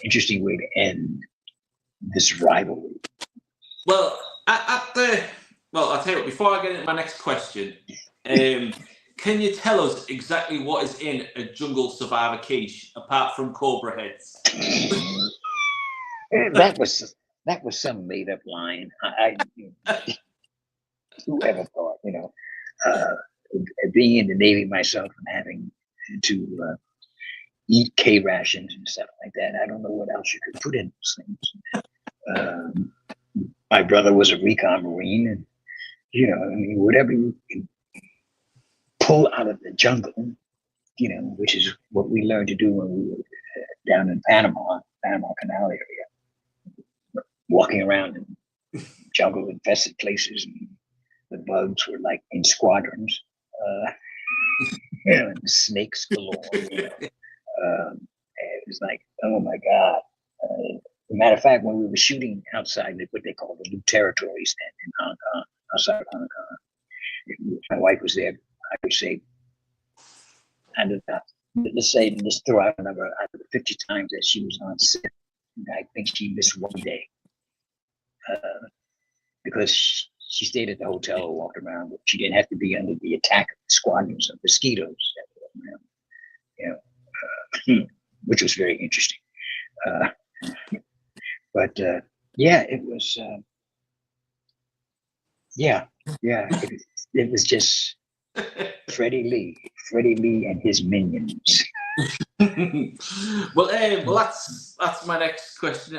Interesting way to end this rivalry. Well, I'll tell you what, before I get into my next question, can you tell us exactly what is in a jungle survivor quiche apart from cobra heads? that was some made up line. Whoever thought, being in the Navy myself and having to eat K rations and stuff like that. I don't know what else you could put in those things. My brother was a recon Marine, and whatever you can pull out of the jungle, which is what we learned to do when we were down in Panama Canal area, walking around in jungle infested places, and the bugs were like in squadrons, and snakes galore. It was like, oh my God. As a matter of fact, when we were shooting outside what they call the new territories in Hong Kong, outside of Hong Kong, my wife was there. I would say, let's throw out a number, out of the 50 times that she was on set, I think she missed one day because she stayed at the hotel or walked around, but she didn't have to be under the attack of the squadrons of mosquitoes that were around, which was very interesting. But yeah, it was. It was just Freddie Lee and his minions. Well, that's my next question.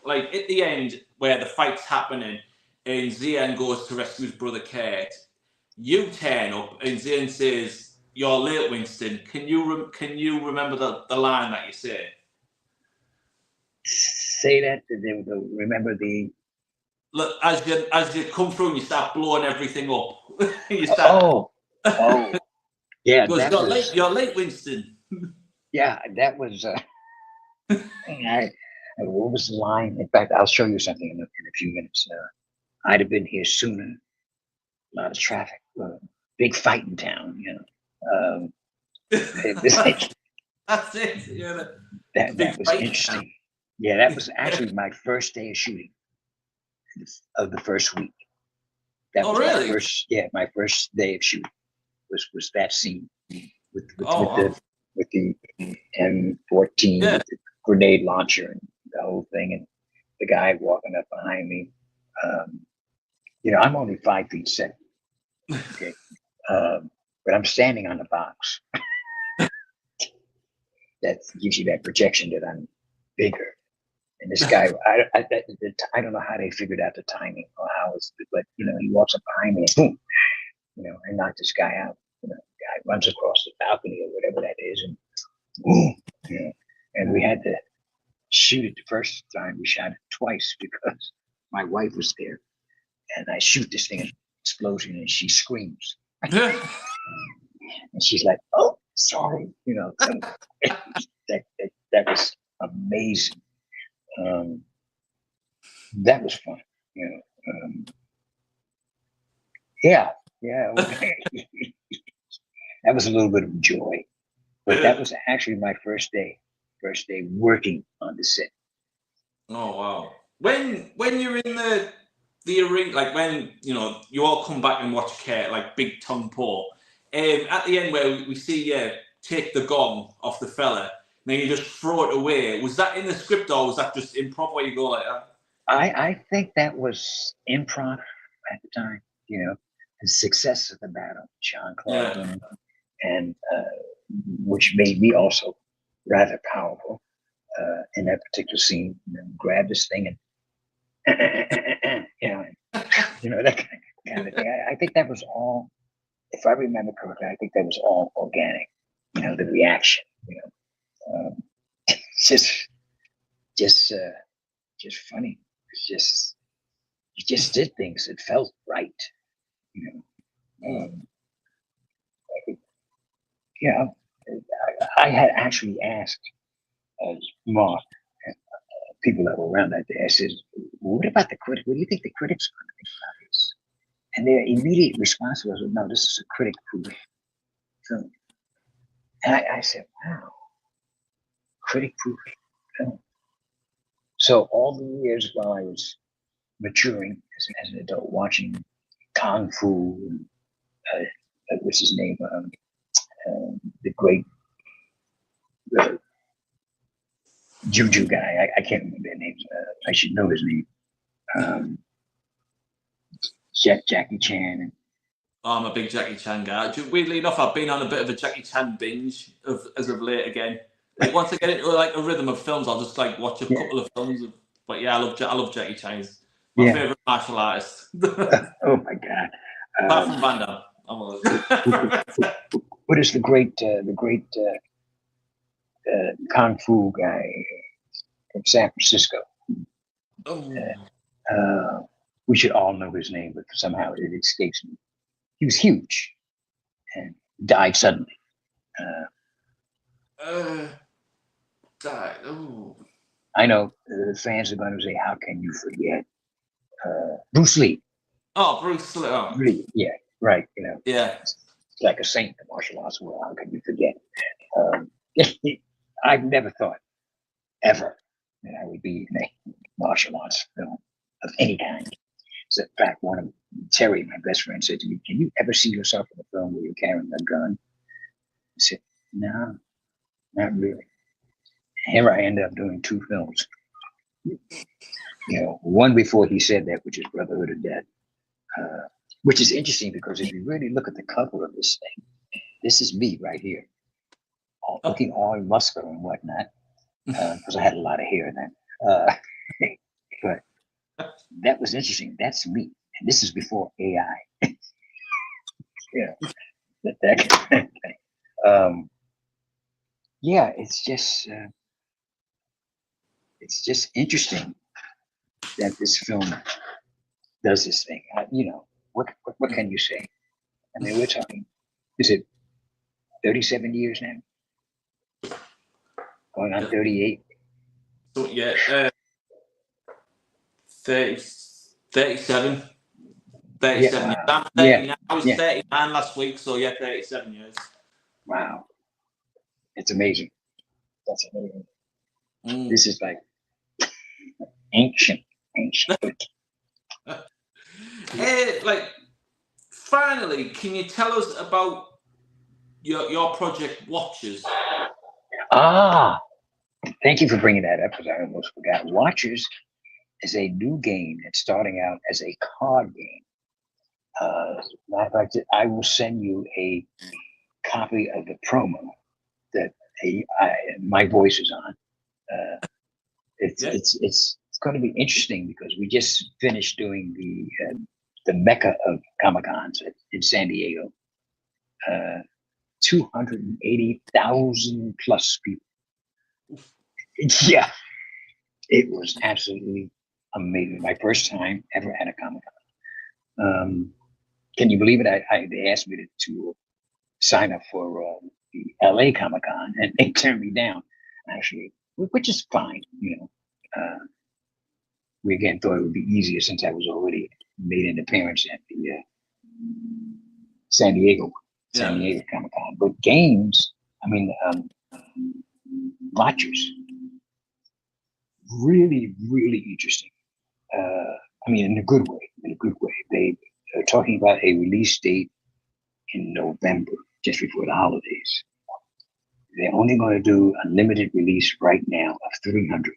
Like at the end, where the fight's happening, and Zian goes to rescue his brother Kurt, you turn up, and Zian says, "You're late, Winston." Can you remember the line that you say? Say that. Remember the. Look, as you come through and you start blowing everything up. You start. Oh, yeah. Goes, you're late, Winston. Yeah, that was. What was the line? In fact, I'll show you something in a few minutes. I'd have been here sooner. A lot of traffic. Big fight in town. It was like, that's it. Yeah, that was interesting. Yeah, that was actually my first day of shooting of the first week. That was really? my first day of shooting was that scene with the M14, with the grenade launcher and the whole thing, and the guy walking up behind me. I'm only 5'7". Okay, but I'm standing on the box. that gives you that projection that I'm bigger. And this guy, I don't know how they figured out the timing or how it's, but you know, he walks up behind me and boom, you know, I knocked this guy out. You know, the guy runs across the balcony or whatever that is, and boom, you know, and we had to shoot it the first time. We shot it twice because my wife was there, and I shoot this thing, explosion, and she screams, and she's like, "Oh, sorry," you know. That was amazing. That was fun, you know. Yeah, that was a little bit of joy, but that was actually my first day working on the set. Oh wow! When you're in the arena, like when you know you all come back and watch Kate, like Big Tongue Paw, at the end where we see you take the gong off the fella, and then you just throw it away. Was that in the script or was that just improv where you go like that? I think that was improv at the time. You know, the success of the battle, Jean-Claude Van Damme, and which made me also rather powerful in that particular scene. You know, grab this thing and you know that kind of thing. I think that was all. If I remember correctly, I think that was all organic. You know, the reaction. You know, just funny. It's just you just did things. It felt right. You know, yeah. I had actually asked Mark and people that were around that day. I said, "What about the critic? What do you think the critics are going to think about this?" And their immediate response was, "No, this is a critic-proof film." And I said, "Wow, critic-proof film." So all the years while I was maturing as an adult, watching Kung Fu, what's his name, the great Juju guy. I can't remember their names. I should know his name. Jackie Chan. And, I'm a big Jackie Chan guy. Weirdly enough, I've been on a bit of a Jackie Chan binge as of late again. Like once I get into like a rhythm of films, I'll just like watch a couple of films. But yeah, I love Jackie Chan. He's my favorite martial artist. Oh my god! Apart from Van Damme. What is the great kung fu guy from San Francisco? We should all know his name, but somehow it escapes me. He was huge and died suddenly. Died. Oh. I know the fans are going to say, "How can you forget Bruce Lee?" Oh, Bruce Lee. Oh. Really? Yeah, right. You know, yeah, it's like a saint in the martial arts world. How can you forget? I've never thought ever that I would be in a martial arts film of any kind. So in fact, one of Terry, my best friend, said to me, "Can you ever see yourself in a film where you're carrying a gun?" I said, "No, not really." Here I ended up doing 2 films. You know, one before he said that, which is Brotherhood of Death, which is interesting because if you really look at the cover of this thing, this is me right here, looking all muscular and whatnot, because I had a lot of hair then. But that was interesting. That's me, and this is before AI. Yeah, that kind of thing. Yeah, it's just interesting that this film does this thing. You know, what can you say? I mean, we're talking. Is it 37 years now? Going on 38. So yeah, 30, 37. 37 years. I'm 39. I was 39 last week, so yeah, 37 years. Wow. It's amazing. That's amazing. This is like ancient. Hey, like, finally, can you tell us about your project Watchers? Thank you for bringing that up because I almost forgot. Watchers is a new game that's starting out as a card game. Matter of fact, I will send you a copy of the promo that my voice is on. It's Yeah. it's going to be interesting because we just finished doing the mecca of Comic Cons in San Diego. 280,000 plus people. Yeah, it was absolutely amazing. My first time ever at a Comic Con. Can you believe it? They asked me to sign up for the LA Comic Con, and they turned me down, actually, which is fine. We again thought it would be easier since I was already made an appearance at the San Diego Comic Con. But games, I mean, watchers, really, really interesting. I mean, in a good way. They are talking about a release date in November, just before the holidays. They're only going to do a limited release right now of 300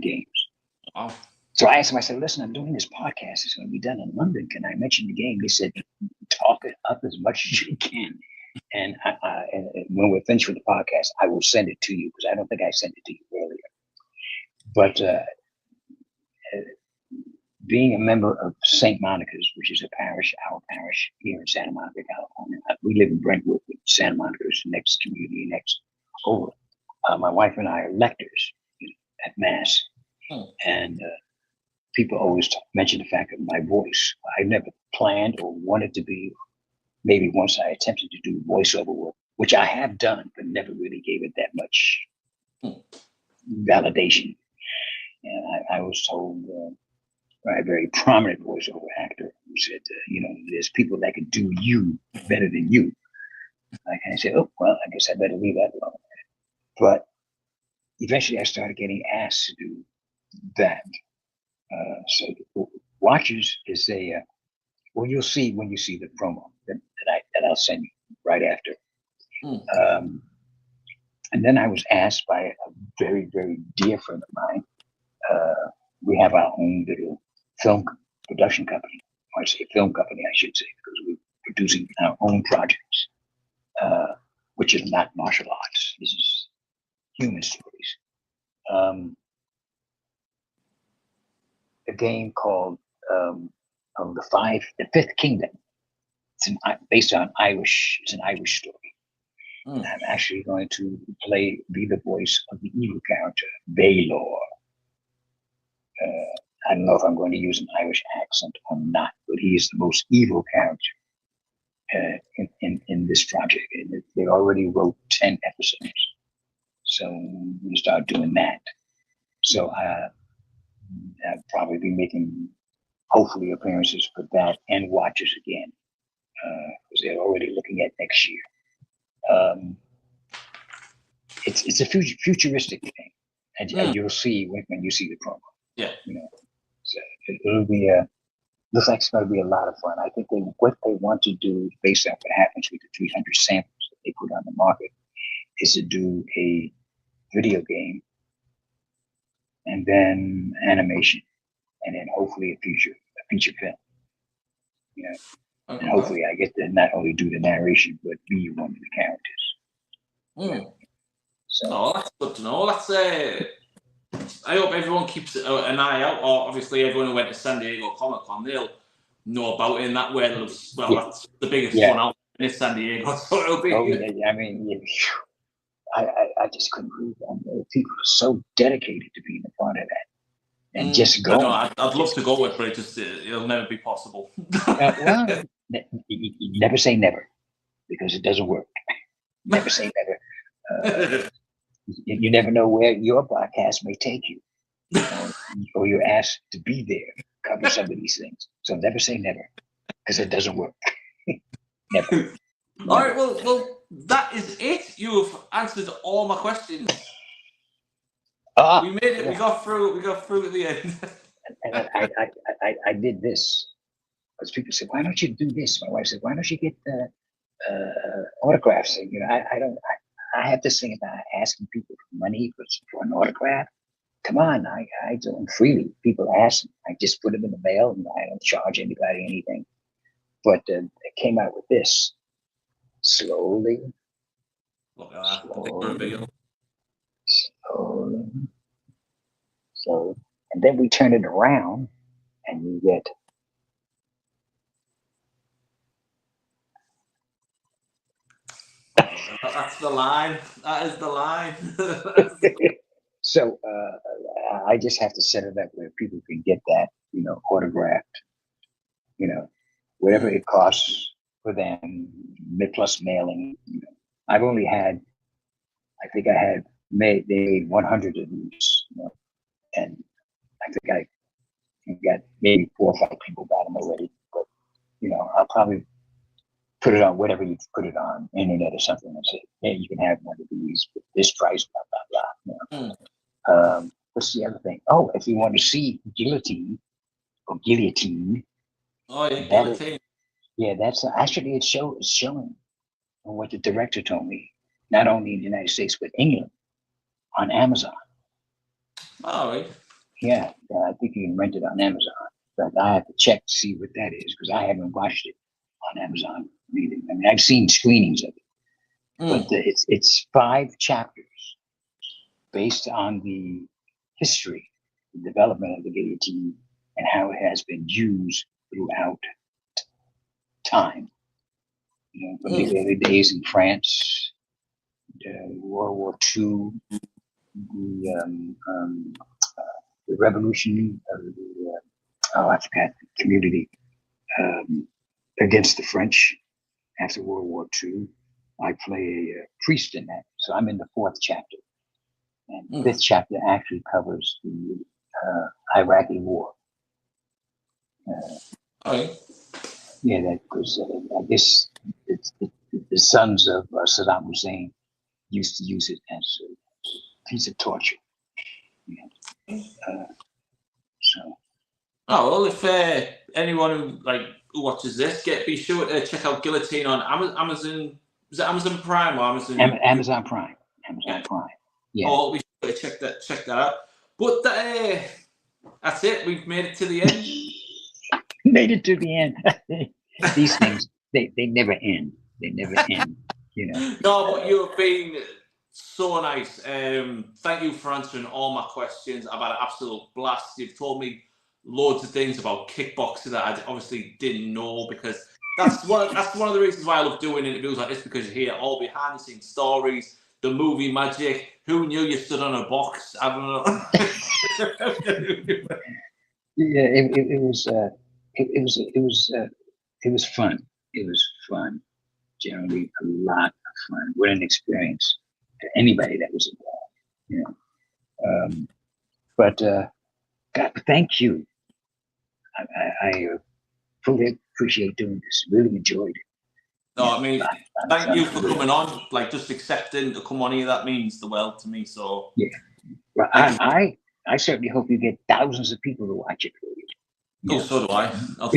games. Wow. So I asked them, I said, listen, I'm doing this podcast. It's going to be done in London. Can I mention the game? They said, talk it up as much as you can. And when we're finished with the podcast, I will send it to you because I don't think I sent it to you earlier. But being a member of St. Monica's, which is our parish here in Santa Monica, California. We live in Brentwood, but Santa Monica is the next community next over. My wife and I are lectors at Mass. And people always mention the fact of my voice. I never planned or wanted to be. Maybe once I attempted to do voiceover work, which I have done, but never really gave it that much validation. And I was told by a very prominent voiceover actor who said, there's people that can do you better than you. I kind of said, oh, well, I guess I better leave that alone. But eventually I started getting asked to do that. So Watchers is well, you'll see when you see the promo that I'll send you right after. And then I was asked by a very, very dear friend of mine. We have our own little film production company. Or I say film company, I should say, because we're producing our own projects, which is not martial arts. This is human stories. A game called the Fifth Kingdom. It's based on Irish. It's an Irish story. And I'm actually going to be the voice of the evil character, Baylor. I don't know if I'm going to use an Irish accent or not, but he is the most evil character in this project. And they already wrote 10 episodes. So I'm going to start doing that. So I'll probably be making, hopefully, appearances for that and Watchers again, because they're already looking at next year. It's a futuristic thing, and you'll see when you see the promo. Yeah. So it'll be looks like it's going to be a lot of fun. I think what they want to do, based on what happens with the 300 samples that they put on the market, is to do a video game, and then animation, and then hopefully a feature film. And hopefully I get to not only do the narration but be one of the characters. So that's good to know. I hope everyone keeps an eye out. Or obviously, everyone who went to San Diego Comic Con, they'll know about it in that way. That's the biggest one out in San Diego. So it'll be. I mean, I just couldn't believe that. People are so dedicated to being a part of that, and just go. I'd love to go with, but it'll never be possible. Well, you never say never, because it doesn't work. Never say never. You never know where your podcast may take you, or you're asked to be there, cover some of these things. So never say never, because it doesn't work. Never. All right, well, that is it. You've answered all my questions. We made it. Yeah. We got through at the end. And I did this because people said, "Why don't you do this?" My wife said, "Why don't you get autographs?" And, I have this thing about asking people for money for an autograph. Come on, I do them freely. People ask them, I just put them in the mail, and I don't charge anybody anything. But it came out with this. Slowly, Look at that. The big reveal. So, and then we turn it around and you get That's the line. That is the line. so I just have to set it up where people can get that, autographed, whatever it costs for them, plus mailing. I've only had, I think they made 100 of these, and I think I got maybe 4 or 5 people got them already. But I'll probably put it on whatever you put it on, internet or something, and say, hey, you can have one of these with this price, blah blah blah. What's the other thing? Oh, if you want to see guillotine or guillotine, oh yeah, guillotine. That's actually it's showing what the director told me. Not only in the United States but England on Amazon. Oh, right. Yeah, I think you can rent it on Amazon. But I have to check to see what that is because I haven't watched it on Amazon either. I mean, I've seen screenings of it, but it's 5 chapters based on the history, the development of the guillotine, and how it has been used throughout time. From the early days in France, World War II, the revolution of the I forgot the community against the French after World War II. I play a priest in that, so I'm in the 4th chapter, and the 5th chapter actually covers the Iraqi war. Yeah, that was I guess the sons of Saddam Hussein used to use it as a piece of torture. So. Oh well, if anyone who watches this, be sure to check out Guillotine on Amazon. Is it Amazon Prime or Amazon? Amazon Prime. Amazon Prime. Yeah. Oh, be sure to check that out. But that's it. We've made it to the end. Made it to the end. These things, they never end. They never end. No, but you've been so nice. Thank you for answering all my questions. I've had an absolute blast. You've told me loads of things about kickboxing that I obviously didn't know, because that's one of the reasons why I love doing interviews like this, because you hear all behind the scenes stories, the movie magic. Who knew you stood on a box? I don't know. Yeah, it was fun. It was fun. Generally, a lot of fun. What an experience to anybody that was involved. But God, thank you. I fully appreciate doing this. Really enjoyed it. No, I mean, thank you for coming on. Just accepting to come on here, that means the world to me. So yeah, well, I certainly hope you get thousands of people to watch it for you. Oh, so do I. I'll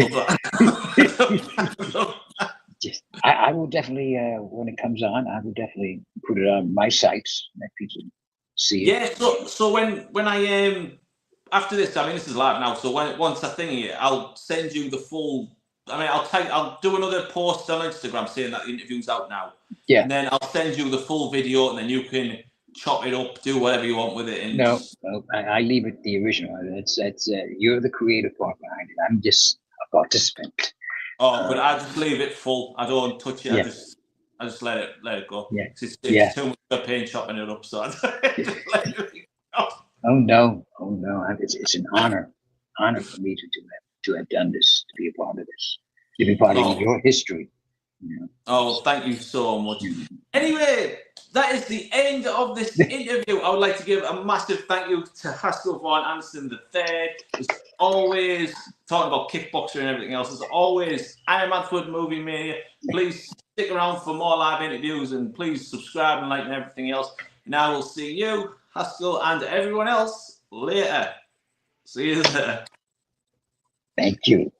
I will definitely, when it comes on, I will definitely put it on my sites and let people see it. Yeah. So when I after this, I mean, this is live now. So once I think it, I'll send you the full. I mean, I'll do another post on Instagram saying that the interview's out now. Yeah. And then I'll send you the full video, and then you can chop it up, do whatever you want with it. And no, I leave it the original. That's you're the creative part behind it. I'm just a participant. Oh, but I just leave it full. I don't touch it. Yeah. I just let it go. Yeah. It's too much of a pain chopping it up, so I just let it go. Oh no! It's an honor for me to have done this, to be a part of this, to be part of your history. Oh, thank you so much. Anyway, that is the end of this interview. I would like to give a massive thank you to Haskell Vaughn Anderson III. As always, talking about kickboxer and everything else. As always, I am Manfred Movie Mania. Please stick around for more live interviews, and please subscribe and like and everything else. And I will see you, Haskell, and everyone else later. See you there. Thank you.